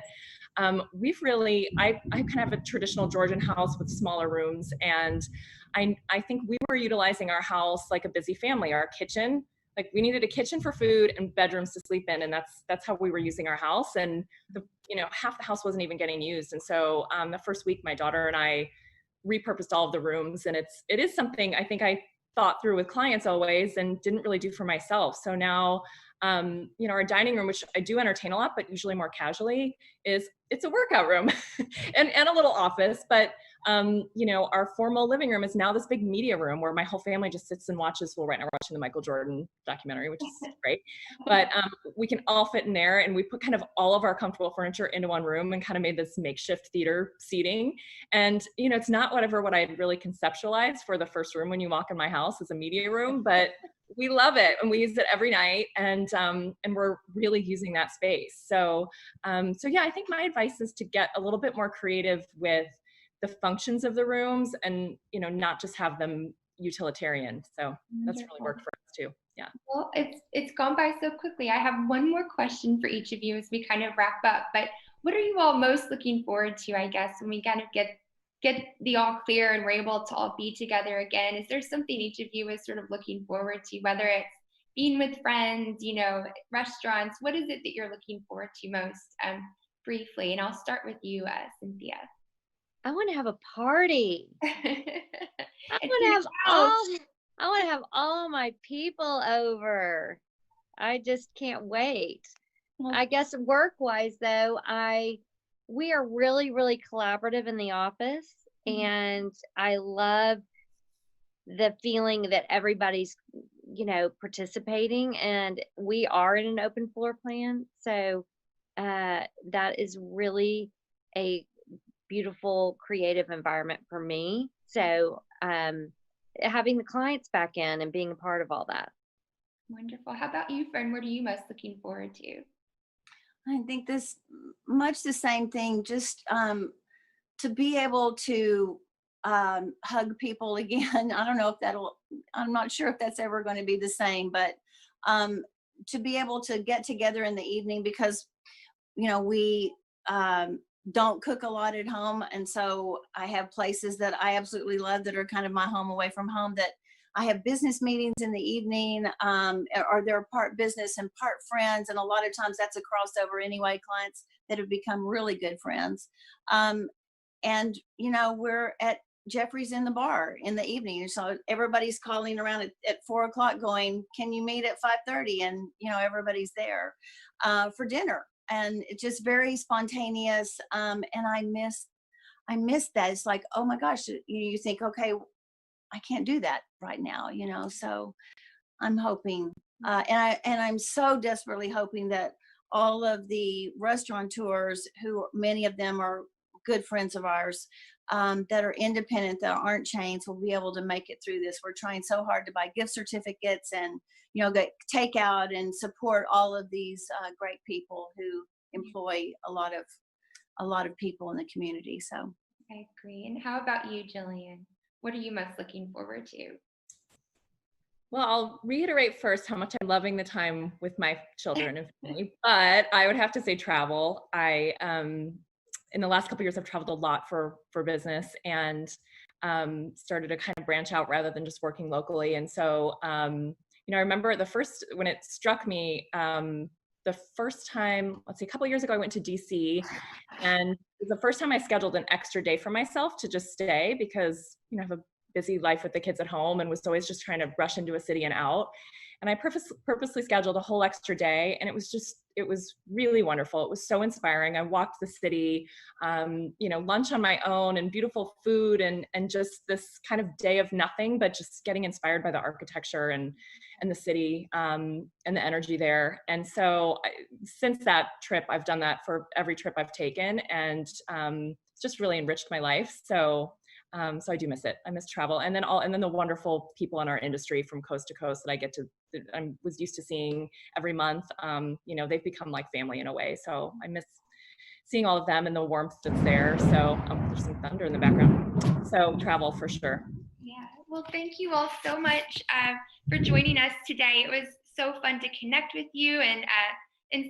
Speaker 5: I kind of have a traditional Georgian house with smaller rooms. And I think we were utilizing our house like a busy family. Our kitchen, like we needed a kitchen for food and bedrooms to sleep in. And that's how we were using our house. And half the house wasn't even getting used. And so the first week, my daughter and I repurposed all of the rooms. And it is something I think I thought through with clients always and didn't really do for myself. So now, our dining room, which I do entertain a lot, but usually more casually, it's a workout room and a little office. But our formal living room is now this big media room where my whole family just sits and watches. Well, right now we're watching the Michael Jordan documentary, which is great. But we can all fit in there, and we put kind of all of our comfortable furniture into one room and kind of made this makeshift theater seating. And it's not what I had really conceptualized for the first room when you walk in my house as a media room, but we love it and we use it every night, and we're really using that space. So yeah, I think my advice is to get a little bit more creative with the functions of the rooms and, not just have them, utilitarian. So that's really
Speaker 3: Wonderful.
Speaker 5: worked for us too. Yeah.
Speaker 3: Well, it's gone by so quickly. I have one more question for each of you as we kind of wrap up. But what are you all most looking forward to, I guess, when we kind of get the all clear and we're able to all be together again? Is there something each of you is sort of looking forward to, whether it's being with friends, you know, restaurants? What is it that you're looking forward to most, briefly? And I'll start with you, Cynthia.
Speaker 6: I want to have a party. I
Speaker 3: It's
Speaker 6: want to have
Speaker 3: your house.
Speaker 6: I want to have all my people over. I just can't wait.
Speaker 3: Well,
Speaker 6: I guess work-wise though, we are really, really collaborative in the office, and I love the feeling that everybody's, you know, participating, and we are in an open floor plan. So that is really a beautiful creative environment for me. So having the clients back in and being a part of all that.
Speaker 3: wonderful. How about you, Fern? What are you most looking forward to?
Speaker 4: I think this much the same thing, just to be able to hug people again. I don't know if I'm not sure if that's ever going to be the same, but to be able to get together in the evening, because, you know, we don't cook a lot at home. And so I have places that I absolutely love that are kind of my home away from home, that I have business meetings in the evening, or they're part business and part friends. And a lot of times that's a crossover anyway, clients that have become really good friends. And, you know, we're at Jeffrey's in the bar in the evening. So everybody's calling around at 4 o'clock going, can you meet at 5:30? And, you know, everybody's there for dinner. And it's just very spontaneous. And I miss that. It's like, oh my gosh, you think, okay, I can't do that right now, you know. So I'm hoping, and I'm so desperately hoping that all of the restaurateurs, who many of them are good friends of ours, that are independent, that aren't chains, will be able to make it through this. We're trying so hard to buy gift certificates and, you know, get takeout and support all of these great people who employ a lot of people in the community. So
Speaker 3: I agree. And how about you, Jillian? What are you most looking forward to?
Speaker 5: Well, I'll reiterate first how much I'm loving the time with my children and family, but I would have to say travel. In the last couple of years, I've traveled a lot for business, and started to kind of branch out rather than just working locally. And so, you know, I remember when it struck me, the first time, let's see, a couple of years ago, I went to DC, and it was the first time I scheduled an extra day for myself to just stay, because, you know, I have a busy life with the kids at home and was always just trying to rush into a city and out. And I purposely scheduled a whole extra day, and it was really wonderful. It was so inspiring. I walked the city, you know, lunch on my own, and beautiful food, and just this kind of day of nothing, but just getting inspired by the architecture and the city, and the energy there. And so since that trip, I've done that for every trip I've taken, and it's just really enriched my life. So I do miss it. I miss travel, and then the wonderful people in our industry from coast to coast that I was used to seeing every month. You know, they've become like family in a way. So I miss seeing all of them and the warmth that's there. So there's some thunder in the background. So travel for sure.
Speaker 3: Yeah. Well, thank you all so much for joining us today. It was so fun to connect with you and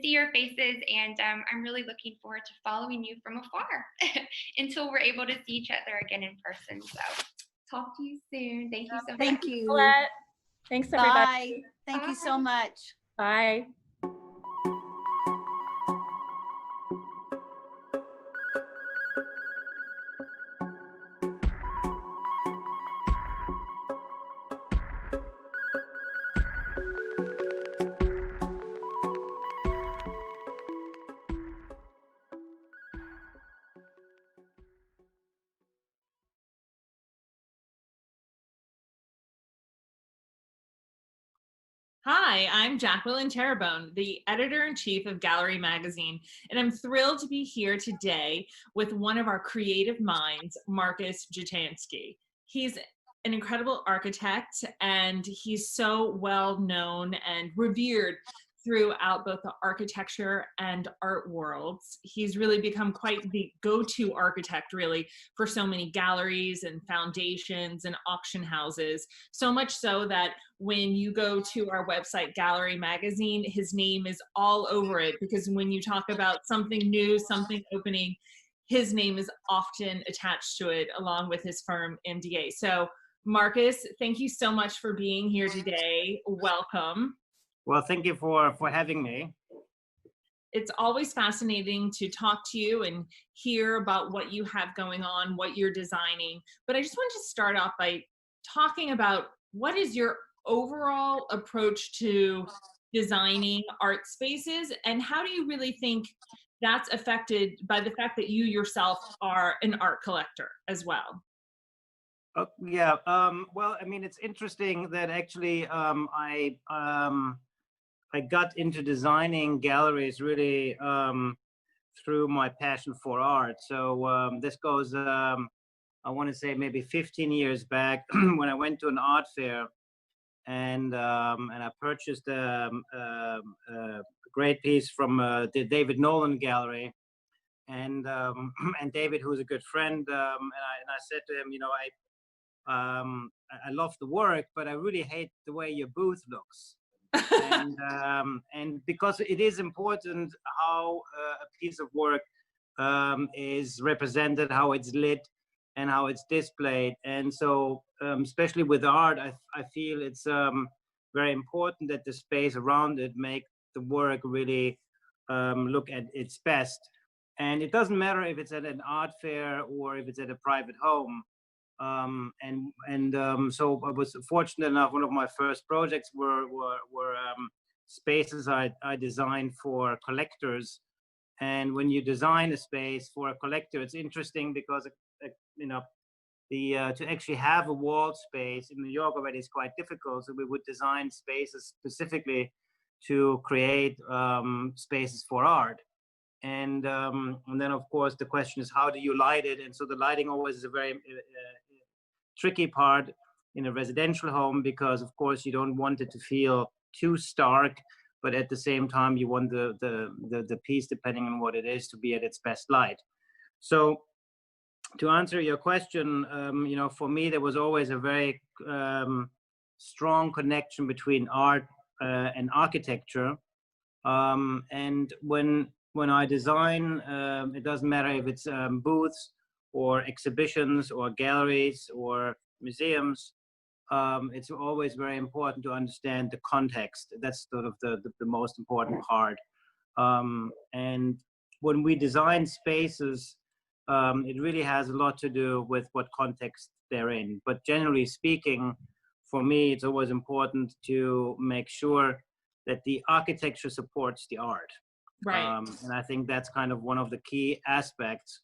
Speaker 3: see your faces, and I'm really looking forward to following you from afar until we're able to see each other again in person. So talk to you soon. Thank you so much.
Speaker 4: thank you.
Speaker 5: Paulette. Thanks, everybody.
Speaker 4: Bye. Thank you so
Speaker 3: Bye.
Speaker 4: much.
Speaker 5: Bye.
Speaker 7: Hi, I'm Jacqueline Terrebonne, the editor-in-chief of Galerie magazine, and I'm thrilled to be here today with one of our creative minds, Markus Dochantschi. He's an incredible architect, and he's so well known and revered throughout both the architecture and art worlds. He's really become quite the go-to architect, really, for so many galleries and foundations and auction houses. So much so that when you go to our website, Gallery Magazine, his name is all over it, because when you talk about something new, something opening, his name is often attached to it, along with his firm, MDA. So Markus, thank you so much for being here today. Welcome.
Speaker 8: Well, thank you for having me.
Speaker 7: It's always fascinating to talk to you and hear about what you have going on, what you're designing. But I just wanted to start off by talking about what is your overall approach to designing art spaces, and how do you really think that's affected by the fact that you yourself are an art collector as well?
Speaker 8: Yeah, well, I mean, it's interesting that actually I got into designing galleries really through my passion for art. So this goes, I want to say maybe 15 years back when I went to an art fair, and I purchased a great piece from the David Nolan Gallery, and David, who's a good friend, and I said to him, you know, I love the work, but I really hate the way your booth looks. And because it is important how a piece of work is represented, how it's lit, and how it's displayed. And so, especially with art, I feel it's very important that the space around it make the work really look at its best. And it doesn't matter if it's at an art fair or if it's at a private home. So I was fortunate enough, one of my first projects were spaces I designed for collectors. And when you design a space for a collector, it's interesting because, you know, to actually have a wall space in New York already is quite difficult. So we would design spaces specifically to create spaces for art. And then, of course, the question is, how do you light it? And so the lighting always is a very tricky part in a residential home, because of course you don't want it to feel too stark, but at the same time you want the piece, depending on what it is, to be at its best light. So to answer your question, you know, for me there was always a very strong connection between art and architecture, and when I design, it doesn't matter if it's booths or exhibitions or galleries or museums, it's always very important to understand the context. That's sort of the most important part. And when we design spaces, it really has a lot to do with what context they're in. But generally speaking, for me, it's always important to make sure that the architecture supports the art.
Speaker 7: Right.
Speaker 8: And I think that's kind of one of the key aspects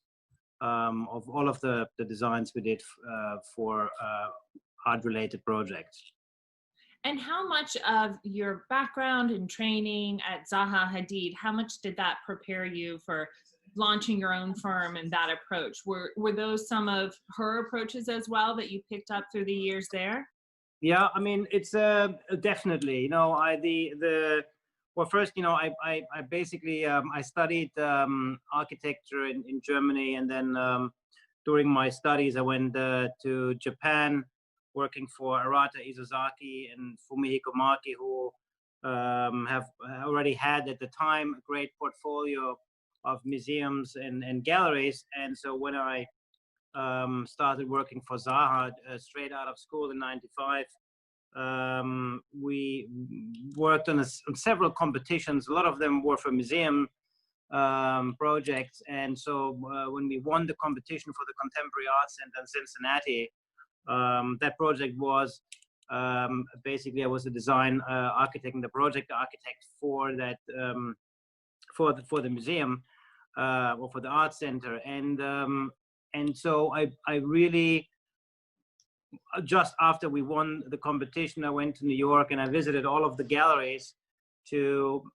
Speaker 8: of all of the designs we did for art-related projects.
Speaker 7: And how much of your background and training at Zaha Hadid, how much did that prepare you for launching your own firm and that approach? Were those some of her approaches as well that you picked up through the years there?
Speaker 8: Yeah, I mean, it's definitely, you know, well, first, you know, I basically, I studied architecture in Germany, and then during my studies, I went to Japan, working for Arata Isozaki and Fumihiko Maki, who have already had at the time a great portfolio of museums and galleries. And so when I started working for Zaha straight out of school in '95, we worked on several competitions. A lot of them were for museum projects. And so when we won the competition for the Contemporary Arts Center in Cincinnati, that project was basically, I was the design architect and the project architect for that, for the museum or for the art center. And so I really, just after we won the competition, I went to New York and I visited all of the galleries to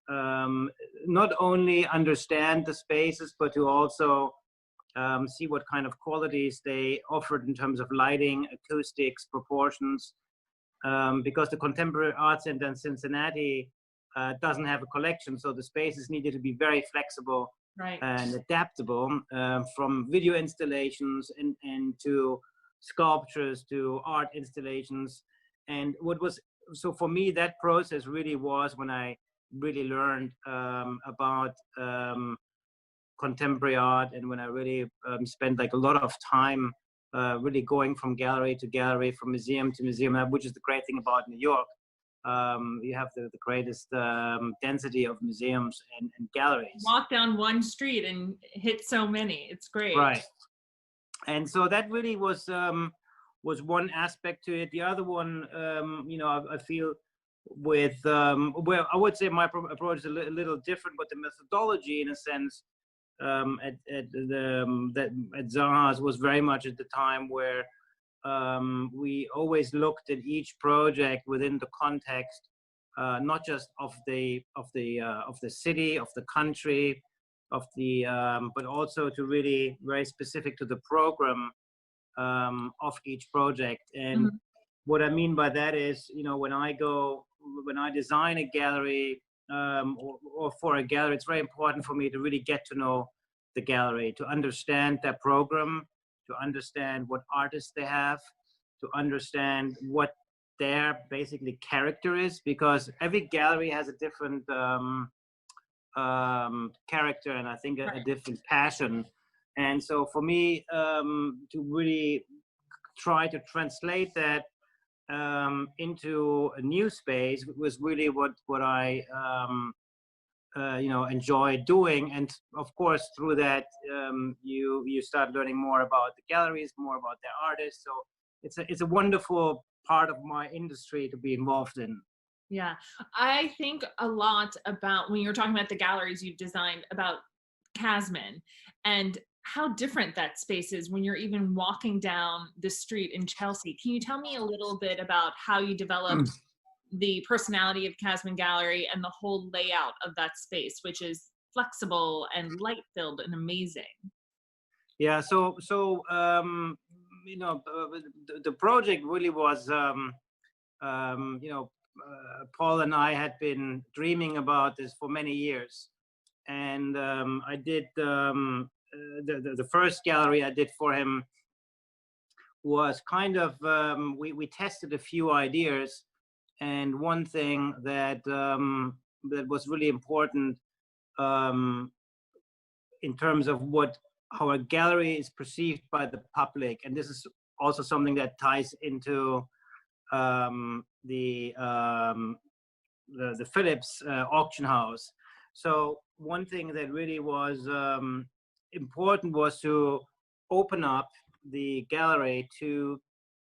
Speaker 8: not only understand the spaces, but to also see what kind of qualities they offered in terms of lighting, acoustics, proportions. Because the Contemporary Arts Center in Cincinnati doesn't have a collection. So the spaces needed to be very flexible
Speaker 7: Right.
Speaker 8: and adaptable, from video installations and to sculptures to art installations. And what was, so for me, that process really was when I really learned about contemporary art, and when I really spent like a lot of time really going from gallery to gallery, from museum to museum, which is the great thing about New York. You have the greatest density of museums and galleries.
Speaker 7: Walk down one street and hit so many. It's great.
Speaker 8: Right. And so that really was one aspect to it. The other one, you know, I feel with, well, I would say my approach is a little different, but the methodology, in a sense, at Zaha's was very much at the time where we always looked at each project within the context, not just of the city, of the country, of the, but also to really very specific to the program of each project. And what I mean by that is, you know, when I design a gallery or for a gallery, it's very important for me to really get to know the gallery, to understand their program, to understand what artists they have, to understand what their basically character is, because every gallery has a different character, and I think a different passion. And so for me, to really try to translate that into a new space was really what I you know, enjoy doing. And of course, through that, you start learning more about the galleries, more about their artists. So it's a wonderful part of my industry to be involved in.
Speaker 7: Yeah, I think a lot about, when you're talking about the galleries you've designed, about Casman and how different that space is when you're even walking down the street in Chelsea. Can you tell me a little bit about how you developed the personality of Casman Gallery and the whole layout of that space, which is flexible and light-filled and amazing?
Speaker 8: Yeah, so you know, the project really was, you know, Paul and I had been dreaming about this for many years. And I did, the first gallery I did for him was kind of, we tested a few ideas. And one thing that that was really important in terms of how a gallery is perceived by the public, and this is also something that ties into the Phillips auction house. So one thing that really was important was to open up the gallery to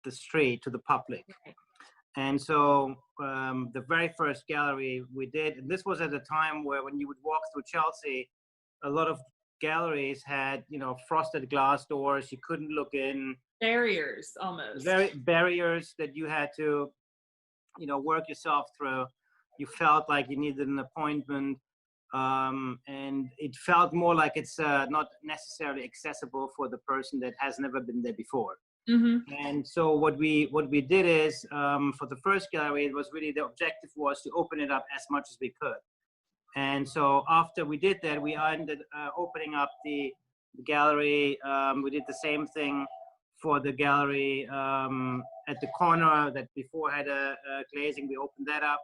Speaker 8: the street, to the public. And so the very first gallery we did, and this was at a time where when you would walk through Chelsea, a lot of galleries had, you know, frosted glass doors. You couldn't look in. Barriers, almost. Barriers that you had to, you know, work yourself through. You felt like you needed an appointment. And it felt more like it's not necessarily accessible for the person that has never been there before. And so what we did is, for the first gallery, it was really, the objective was to open it up as much as we could. And so after we did that, we ended opening up the gallery. We did the same thing for the gallery at the corner that before had a glazing. We opened that up.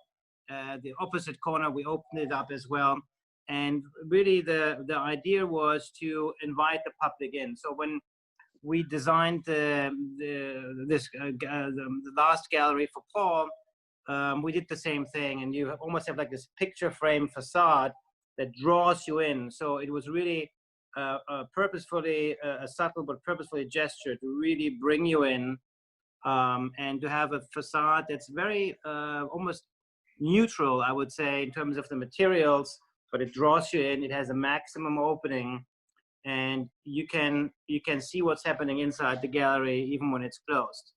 Speaker 8: The opposite corner, we opened it up as well. And really the idea was to invite the public in. So when we designed the last gallery for Paul, we did the same thing, and you almost have like this picture frame facade that draws you in. So it was really purposefully a subtle but purposefully gesture to really bring you in, and to have a facade that's very almost neutral, I would say, in terms of the materials, but it draws you in. It has a maximum opening, and you can see what's happening inside the gallery even when it's closed,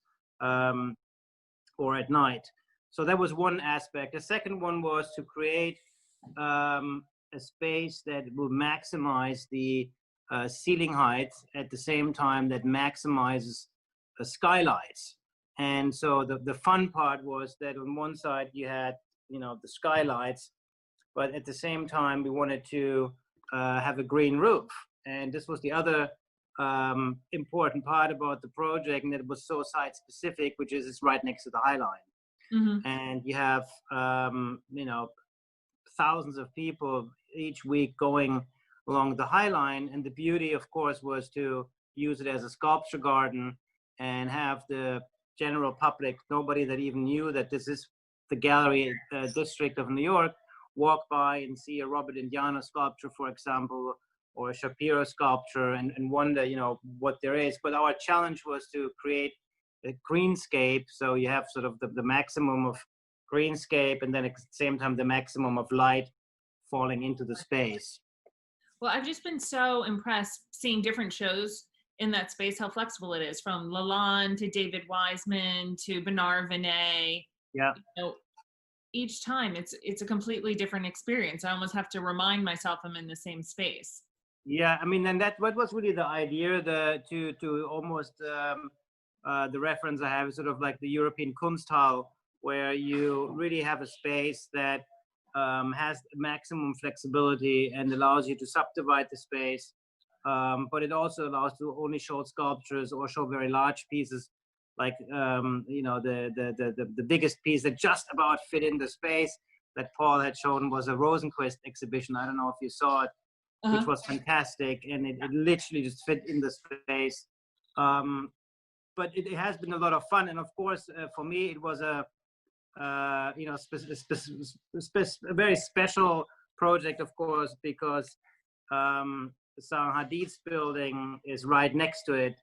Speaker 8: or at night. So that was one aspect. The second one was to create a space that will maximize the ceiling height at the same time that maximizes the skylights. And so the fun part was that on one side you had, you know, the skylights, but at the same time, we wanted to have a green roof. And this was the other important part about the project, and that it was so site specific, which is it's right next to the High Line.
Speaker 7: Mhm.
Speaker 8: And you have, you know, thousands of people each week going along the High Line. And the beauty, of course, was to use it as a sculpture garden and have the general public, nobody that even knew that this is the gallery district of New York, walk by and see a Robert Indiana sculpture, for example, or a Shapiro sculpture, and wonder, you know, what there is. But our challenge was to create a greenscape, so you have sort of the maximum of greenscape, and then at the same time the maximum of light falling into the space.
Speaker 7: Well, I've just been so impressed seeing different shows in that space, how flexible it is, from Lalonde to David Wiseman to Bernard Venet.
Speaker 8: Yeah.
Speaker 7: You know, each time it's a completely different experience. I almost have to remind myself I'm in the same space.
Speaker 8: Yeah, I mean, and what was really the idea, to almost the reference I have is sort of like the European Kunsthalle, where you really have a space that has maximum flexibility and allows you to subdivide the space, but it also allows to only show sculptures or show very large pieces, like you know, the biggest piece that just about fit in the space that Paul had shown was a Rosenquist exhibition. I don't know if you saw it, which was fantastic, and it literally just fit in the space. But it has been a lot of fun, and of course, for me, it was a you know, a very special project, of course, because the Zaha Hadid's building is right next to it,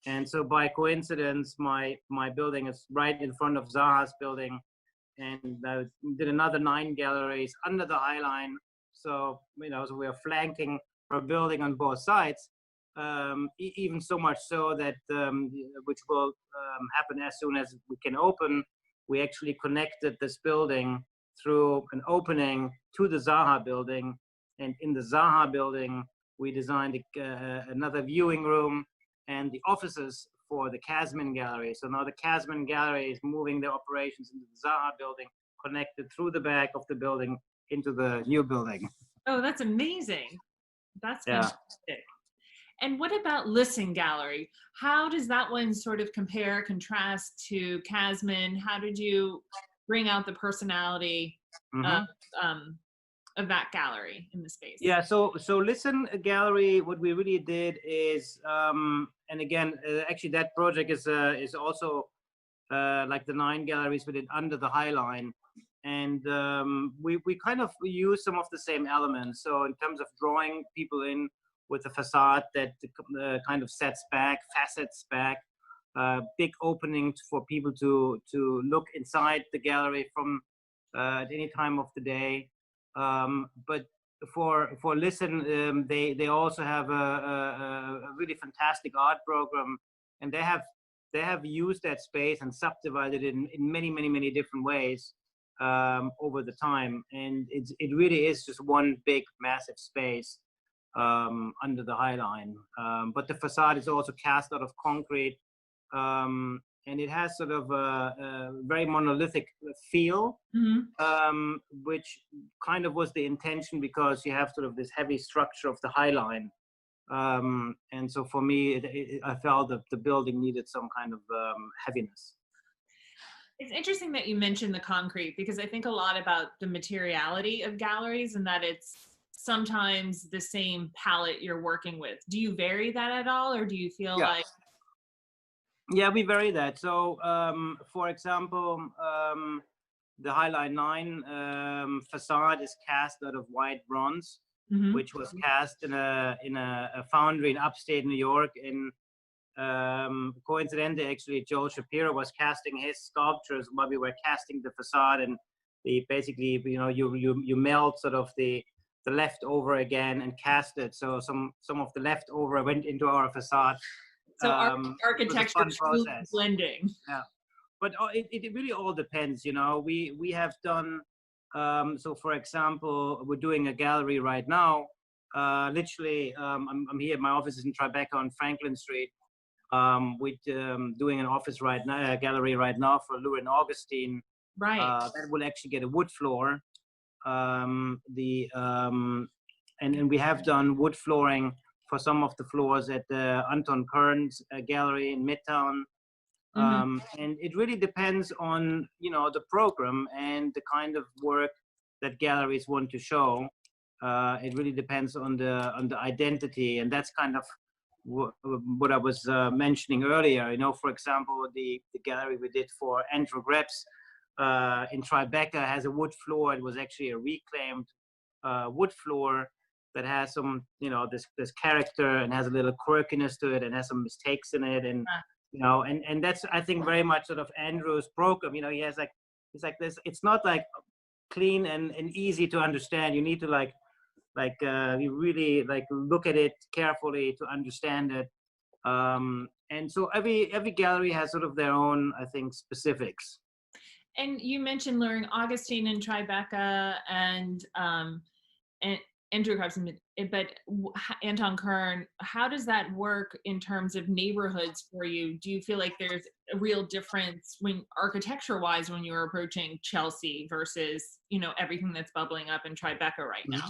Speaker 8: and so by coincidence, my building is right in front of Zaha's building, and I did another 9 galleries under the High Line. So, you know, so we are flanking our building on both sides, even so much so that, which will happen as soon as we can open, we actually connected this building through an opening to the Zaha building. And in the Zaha building, we designed another viewing room and the offices for the Kasman Gallery. So now the Kasman Gallery is moving their operations into the Zaha building, connected through the back of the building into the new building.
Speaker 7: Oh, that's amazing. That's
Speaker 8: Yeah.
Speaker 7: fantastic. And what about Listen Gallery? How does that one sort of compare, contrast to Kasman? How did you bring out the personality of that gallery in the space?
Speaker 8: Yeah, so Listen Gallery, what we really did is, and again, actually that project is also like the 9 galleries we did under the High Line. And we kind of use some of the same elements. So in terms of drawing people in with a facade that kind of facets back, big openings for people to look inside the gallery from at any time of the day. But for Listen, they also have a really fantastic art program, and they have used that space and subdivided it in many different ways over the time, and it really is just one big massive space under the High Line, but the facade is also cast out of concrete, and it has sort of a very monolithic feel, which kind of was the intention, because you have sort of this heavy structure of the High Line, and so for me, I felt that the building needed some kind of heaviness.
Speaker 7: It's interesting that you mentioned the concrete, because I think a lot about the materiality of galleries and that it's sometimes the same palette you're working with. Do you vary that at all, or do you feel like?
Speaker 8: Yeah, we vary that. So, for example, the High Line 9 facade is cast out of white bronze, which was cast in a foundry in upstate New York. Coincidentally, actually, Joel Shapiro was casting his sculptures while we were casting the facade, and basically, you know, you melt sort of the leftover again and cast it. So some of the leftover went into our facade.
Speaker 7: So architecture truly blending.
Speaker 8: Yeah, but it really all depends. You know, we have done. So, for example, we're doing a gallery right now. Literally, I'm here. My office is in Tribeca on Franklin Street. We're doing an office right now, a gallery right now for Lou and Augustine.
Speaker 7: Right.
Speaker 8: That will actually get a wood floor. and we have done wood flooring for some of the floors at the Anton Kern's gallery in Midtown. And it really depends on, the program and the kind of work that galleries want to show. It really depends on the identity, and that's kind of what I was mentioning earlier. For example, the gallery we did for Andrew Greps in Tribeca has a wood floor. It was actually a reclaimed wood floor that has some, this character and has a little quirkiness to it and has some mistakes in it, and and that's, I think, very much sort of Andrew's program. He has it's like this. It's not like clean and easy to understand. You need to you really look at it carefully to understand it. And so every gallery has sort of their own, I think, specifics.
Speaker 7: And you mentioned luring Augustine and Tribeca and Andrew Carson, but Anton Kern, how does that work in terms of neighborhoods for you? Do you feel like there's a real difference when architecture-wise when you're approaching Chelsea versus, everything that's bubbling up in Tribeca right now?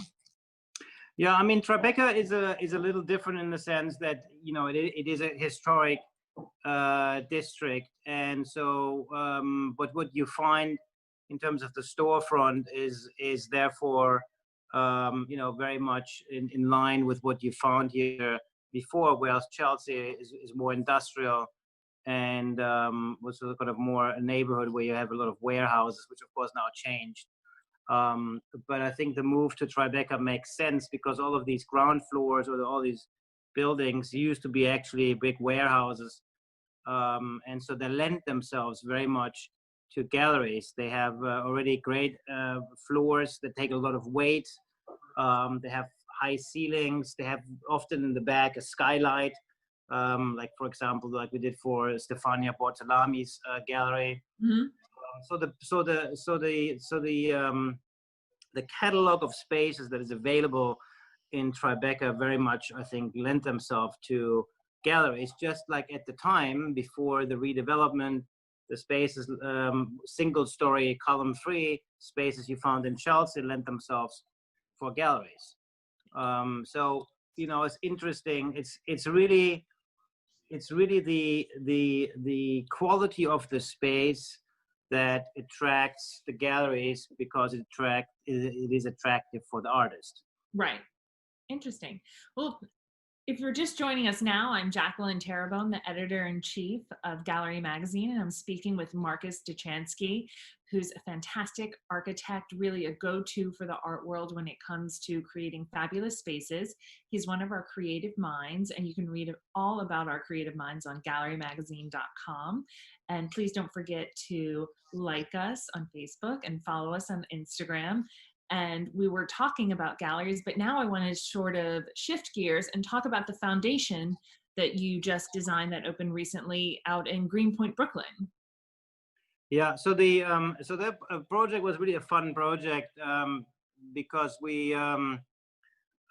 Speaker 8: Yeah, I mean, Tribeca is a little different in the sense that, it is a historic district. And so, but what you find in terms of the storefront is therefore, very much in line with what you found here before, whereas Chelsea is more industrial and was sort of kind of more a neighborhood where you have a lot of warehouses, which of course now changed. But I think the move to Tribeca makes sense because all of these ground floors or all these buildings used to be actually big warehouses. And so they lend themselves very much to galleries. They have already great floors that take a lot of weight. They have high ceilings. They have often in the back a skylight, like for example, like we did for Stefania Bortolami's gallery. The catalog of spaces that is available in Tribeca very much, I think, lent themselves to galleries, just like at the time before the redevelopment, the spaces, single-story, column-free spaces you found in Chelsea lent themselves for galleries. So, it's interesting. It's really the quality of the space that attracts the galleries because it is attractive for the artist.
Speaker 7: Right. Interesting. Well, if you're just joining us now, I'm Jacqueline Terrebonne, the editor-in-chief of Gallery Magazine, and I'm speaking with Markus Dochantschi, who's a fantastic architect, really a go-to for the art world when it comes to creating fabulous spaces. He's one of our creative minds, and you can read all about our creative minds on gallerymagazine.com. And please don't forget to like us on Facebook and follow us on Instagram. And we were talking about galleries, but now I want to sort of shift gears and talk about the foundation that you just designed that opened recently out in Greenpoint, Brooklyn.
Speaker 8: Yeah, so that project was really a fun project because we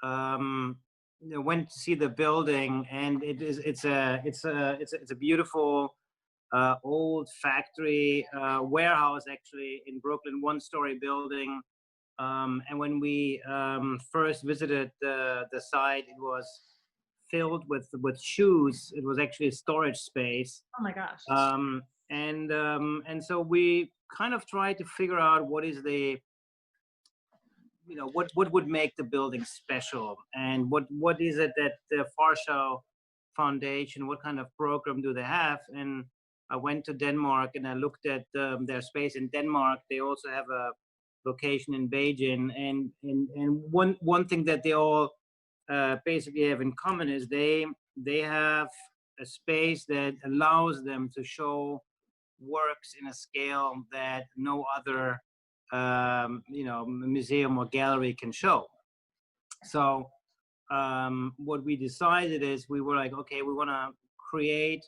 Speaker 8: went to see the building, and it's a beautiful old factory warehouse actually in Brooklyn, one-story building. And when we first visited the site, it was filled with shoes. It was actually a storage space.
Speaker 7: Oh my gosh.
Speaker 8: And so we kind of tried to figure out what is the, what would make the building special, and what is it that the Warschau Foundation, what kind of program do they have? And I went to Denmark and I looked at their space in Denmark. They also have a location in Beijing, and one thing that they all basically have in common is they have a space that allows them to show works in a scale that no other museum or gallery can show. So what we decided is we were like, okay, we want to create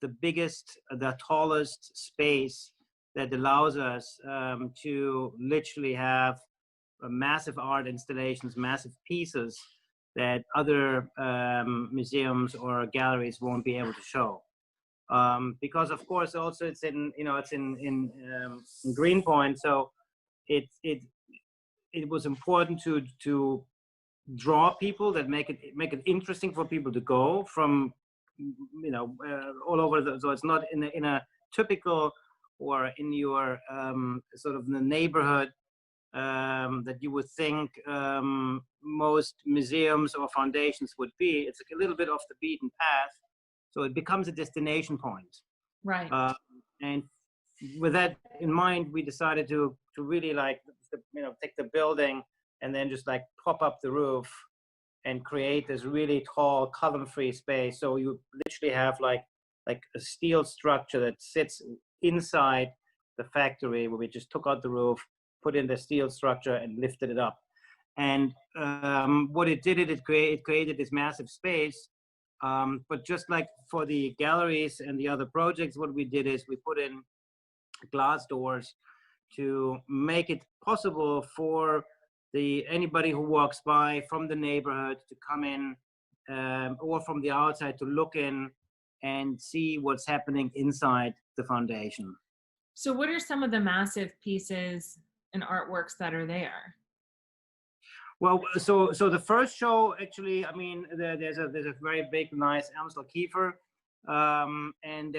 Speaker 8: the biggest, the tallest space that allows us to literally have massive art installations, massive pieces that other museums or galleries won't be able to show. Because of course also it's in Greenpoint, so it's it was important to draw people, that make it interesting for people to go from, you know, all over. So it's not in a typical or in your sort of the neighborhood that you would think most museums or foundations would be. It's a little bit off the beaten path, so it becomes a destination point.
Speaker 7: Right.
Speaker 8: And with that in mind, we decided to really like, you know, take the building and then just like pop up the roof and create this really tall column-free space. So you literally have like a steel structure that sits inside the factory, where we just took out the roof, put in the steel structure and lifted it up. And what it did, it created this massive space. But just like for the galleries and the other projects, what we did is we put in glass doors to make it possible for anybody who walks by from the neighborhood to come in, or from the outside to look in and see what's happening inside the foundation.
Speaker 7: So what are some of the massive pieces and artworks that are there?
Speaker 8: Well, so the first show, actually, I mean, there's a very big, nice Amstel Kiefer, and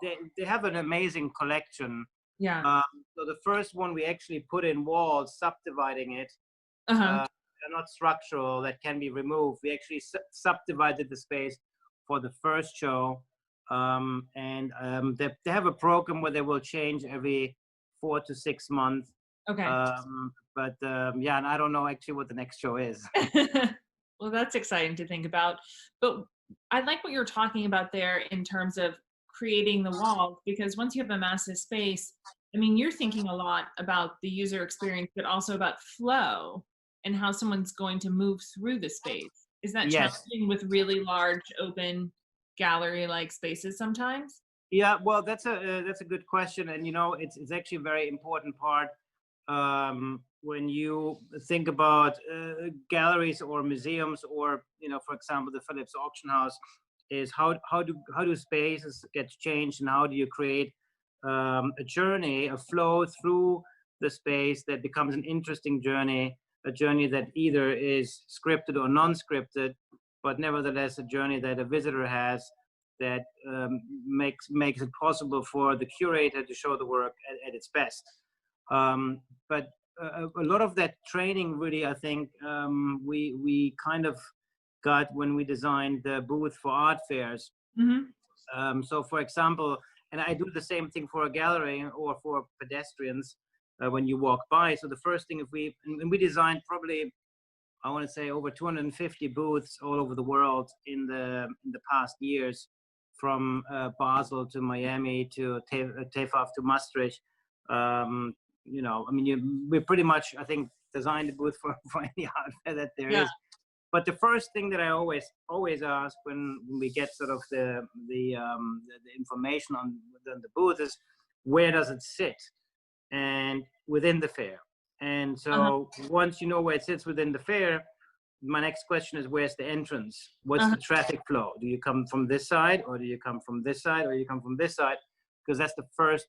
Speaker 8: they have an amazing collection.
Speaker 7: Yeah.
Speaker 8: So the first one, we actually put in walls, subdividing it.
Speaker 7: Uh-huh.
Speaker 8: They're not structural, that can be removed. We actually subdivided the space for the first show. And they have a program where they will change every 4 to 6 months.
Speaker 7: Okay.
Speaker 8: Yeah, and I don't know actually what the next show is.
Speaker 7: Well, that's exciting to think about. But I like what you're talking about there in terms of creating the walls, because once you have a massive space, I mean, you're thinking a lot about the user experience, but also about flow and how someone's going to move through the space. Is that challenging with really large, open gallery-like spaces sometimes?
Speaker 8: Yeah, well, that's a good question, and you know, it's actually a very important part when you think about galleries or museums, or, you know, for example, the Phillips Auction House, is how do spaces get changed, and how do you create a journey, a flow through the space that becomes an interesting journey, a journey that either is scripted or non-scripted, but nevertheless a journey that a visitor has, that makes it possible for the curator to show the work at its best. But a lot of that training, really, I think we kind of got when we designed the booth for art fairs.
Speaker 7: Mm-hmm.
Speaker 8: So, for example, and I do the same thing for a gallery or for pedestrians when you walk by. So the first thing, we designed probably, I want to say, over 250 booths all over the world in the past years, from Basel to Miami to Tefaf to Maastricht. You know, I mean, we pretty much, I think, designed the booth for any art fair that there is. But the first thing that I always ask when we get sort of the information on the booth is, where does it sit, and within the fair. And so once you know where it sits within the fair, my next question is, where's the entrance? What's the traffic flow? Do you come from this side, or do you come from this side, or you come from this side? Because that's the first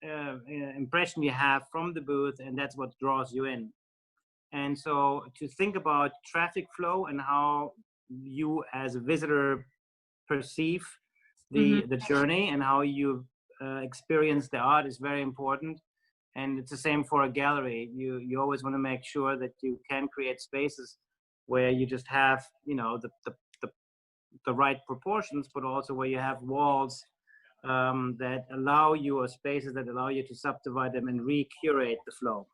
Speaker 8: impression you have from the booth, and that's what draws you in. And so to think about traffic flow and how you as a visitor perceive the journey and how you experience the art is very important. And it's the same for a gallery. You always want to make sure that you can create spaces where you just have, you know, the right proportions, but also where you have walls that allow you, or spaces that allow you to subdivide them and re-curate the flow.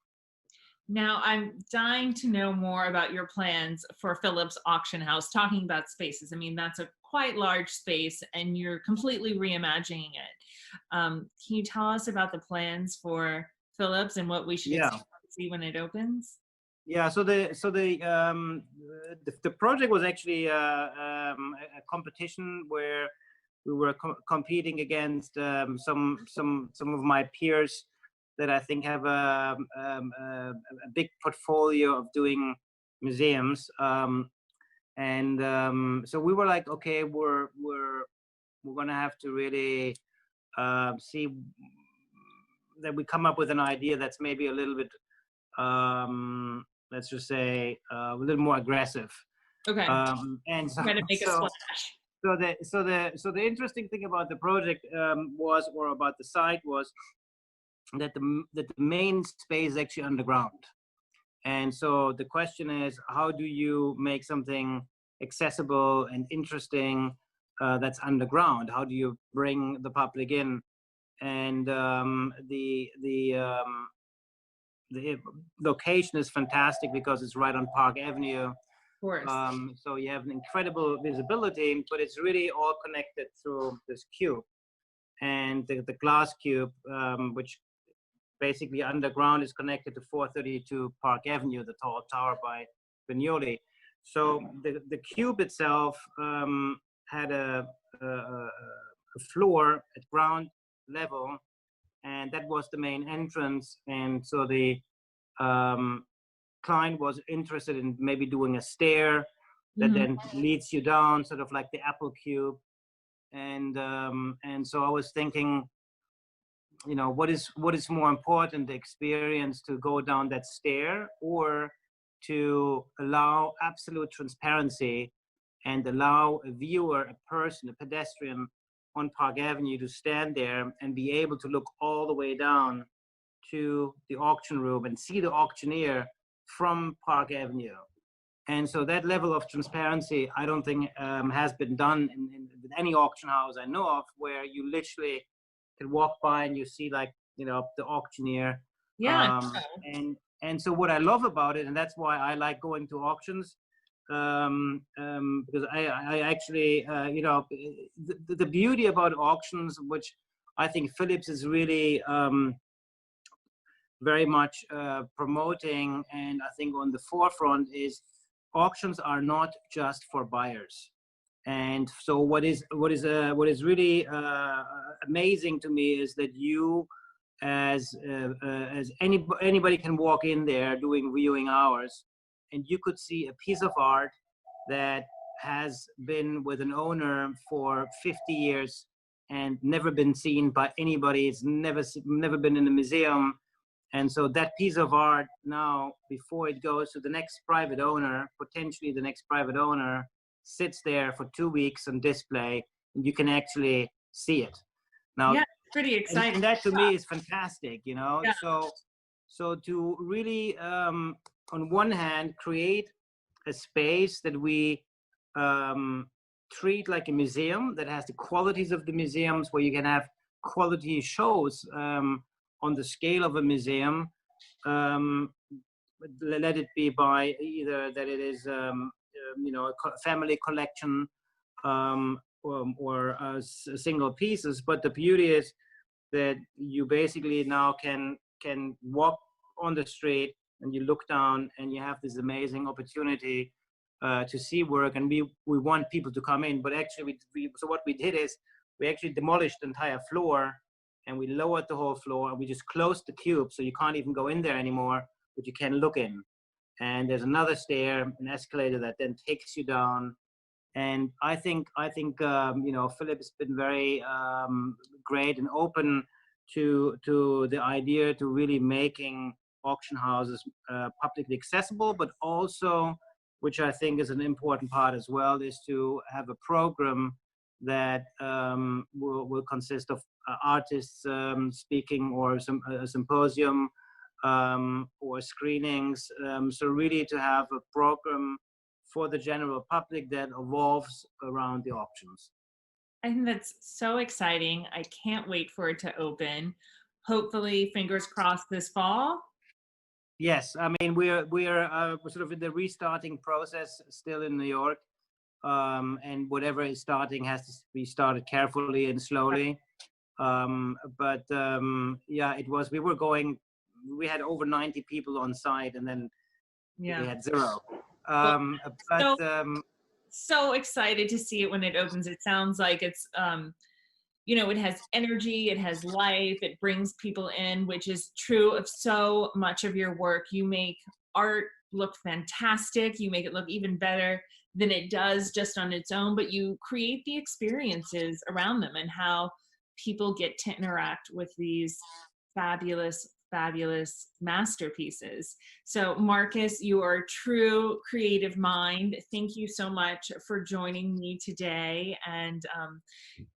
Speaker 7: Now, I'm dying to know more about your plans for Phillips Auction House, talking about spaces. I mean, that's a quite large space, and you're completely reimagining it. Can you tell us about the plans for Phillips and what we should expect to see when it opens?
Speaker 8: Yeah, so the project was actually a competition where we were competing against some of my peers that I think have a big portfolio of doing museums, and so we were like, okay, we're gonna have to really see that we come up with an idea that's maybe a little bit, let's just say, a little more aggressive.
Speaker 7: Okay.
Speaker 8: And so,
Speaker 7: Try to make a splash.
Speaker 8: So the interesting thing about the project about the site was that the main space is actually underground. And so the question is, how do you make something accessible and interesting that's underground? How do you bring the public in? And the location is fantastic because it's right on Park Avenue.
Speaker 7: Of course.
Speaker 8: So you have an incredible visibility, but it's really all connected through this cube. And the glass cube, which basically underground, is connected to 432 Park Avenue, the tall tower by Vignoli. So the cube itself had a floor at ground level, and that was the main entrance. And so the client was interested in maybe doing a stair that then leads you down, sort of like the Apple cube. And so I was thinking, you know, what is more important, the experience to go down that stair, or to allow absolute transparency and allow a viewer, a person, a pedestrian on Park Avenue to stand there and be able to look all the way down to the auction room and see the auctioneer from Park Avenue. And so that level of transparency, I don't think has been done in any auction house I know of, where you literally can walk by and you see, like, you know, the auctioneer.
Speaker 7: Yeah.
Speaker 8: And so what I love about it, and that's why I like going to auctions, because I actually, you know, the beauty about auctions, which I think Philips is really very much promoting, and I think on the forefront, is auctions are not just for buyers. And so what is really amazing to me is that you, as anybody can walk in there doing viewing hours, and you could see a piece of art that has been with an owner for 50 years and never been seen by anybody. It's never been in a museum. And so that piece of art now, before it goes to the next private owner, potentially the next private owner, sits there for 2 weeks on display, and you can actually see it. Now,
Speaker 7: yeah, pretty exciting.
Speaker 8: And that to me is fantastic, you know.
Speaker 7: Yeah.
Speaker 8: So to really, on one hand, create a space that we treat like a museum, that has the qualities of the museums, where you can have quality shows on the scale of a museum. Let it be by either that it is you know, a family collection or single pieces. But the beauty is that you basically now can walk on the street and you look down and you have this amazing opportunity to see work. And we want people to come in, but actually so what we did is we actually demolished the entire floor, and we lowered the whole floor, and we just closed the cube, so you can't even go in there anymore, but you can look in. And there's another stair, an escalator that then takes you down. And I think you know, Philip has been very great and open to the idea to really making auction houses publicly accessible, but also, which I think is an important part as well, is to have a program that will consist of artists speaking, or a symposium, or screenings. So really to have a program for the general public that evolves around the auctions.
Speaker 7: I think that's so exciting. I can't wait for it to open. Hopefully, fingers crossed, this fall.
Speaker 8: Yes, I mean, we're sort of in the restarting process still in New York, and whatever is starting has to be started carefully and slowly. But yeah, we had over 90 people on site, and then we had 0.
Speaker 7: So excited to see it when it opens. It sounds like it's you know, it has energy, it has life, it brings people in, which is true of so much of your work. You make art look fantastic. You make it look even better than it does just on its own, but you create the experiences around them and how people get to interact with these fabulous, fabulous masterpieces. So Markus, you are a true creative mind. Thank you so much for joining me today. And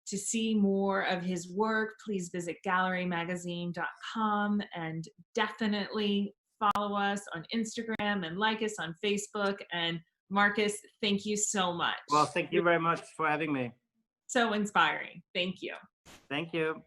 Speaker 7: to see more of his work, please visit gallerymagazine.com and definitely follow us on Instagram and like us on Facebook. And Markus, thank you so much.
Speaker 8: Well, thank you very much for having me.
Speaker 7: So inspiring. Thank you.
Speaker 8: Thank you.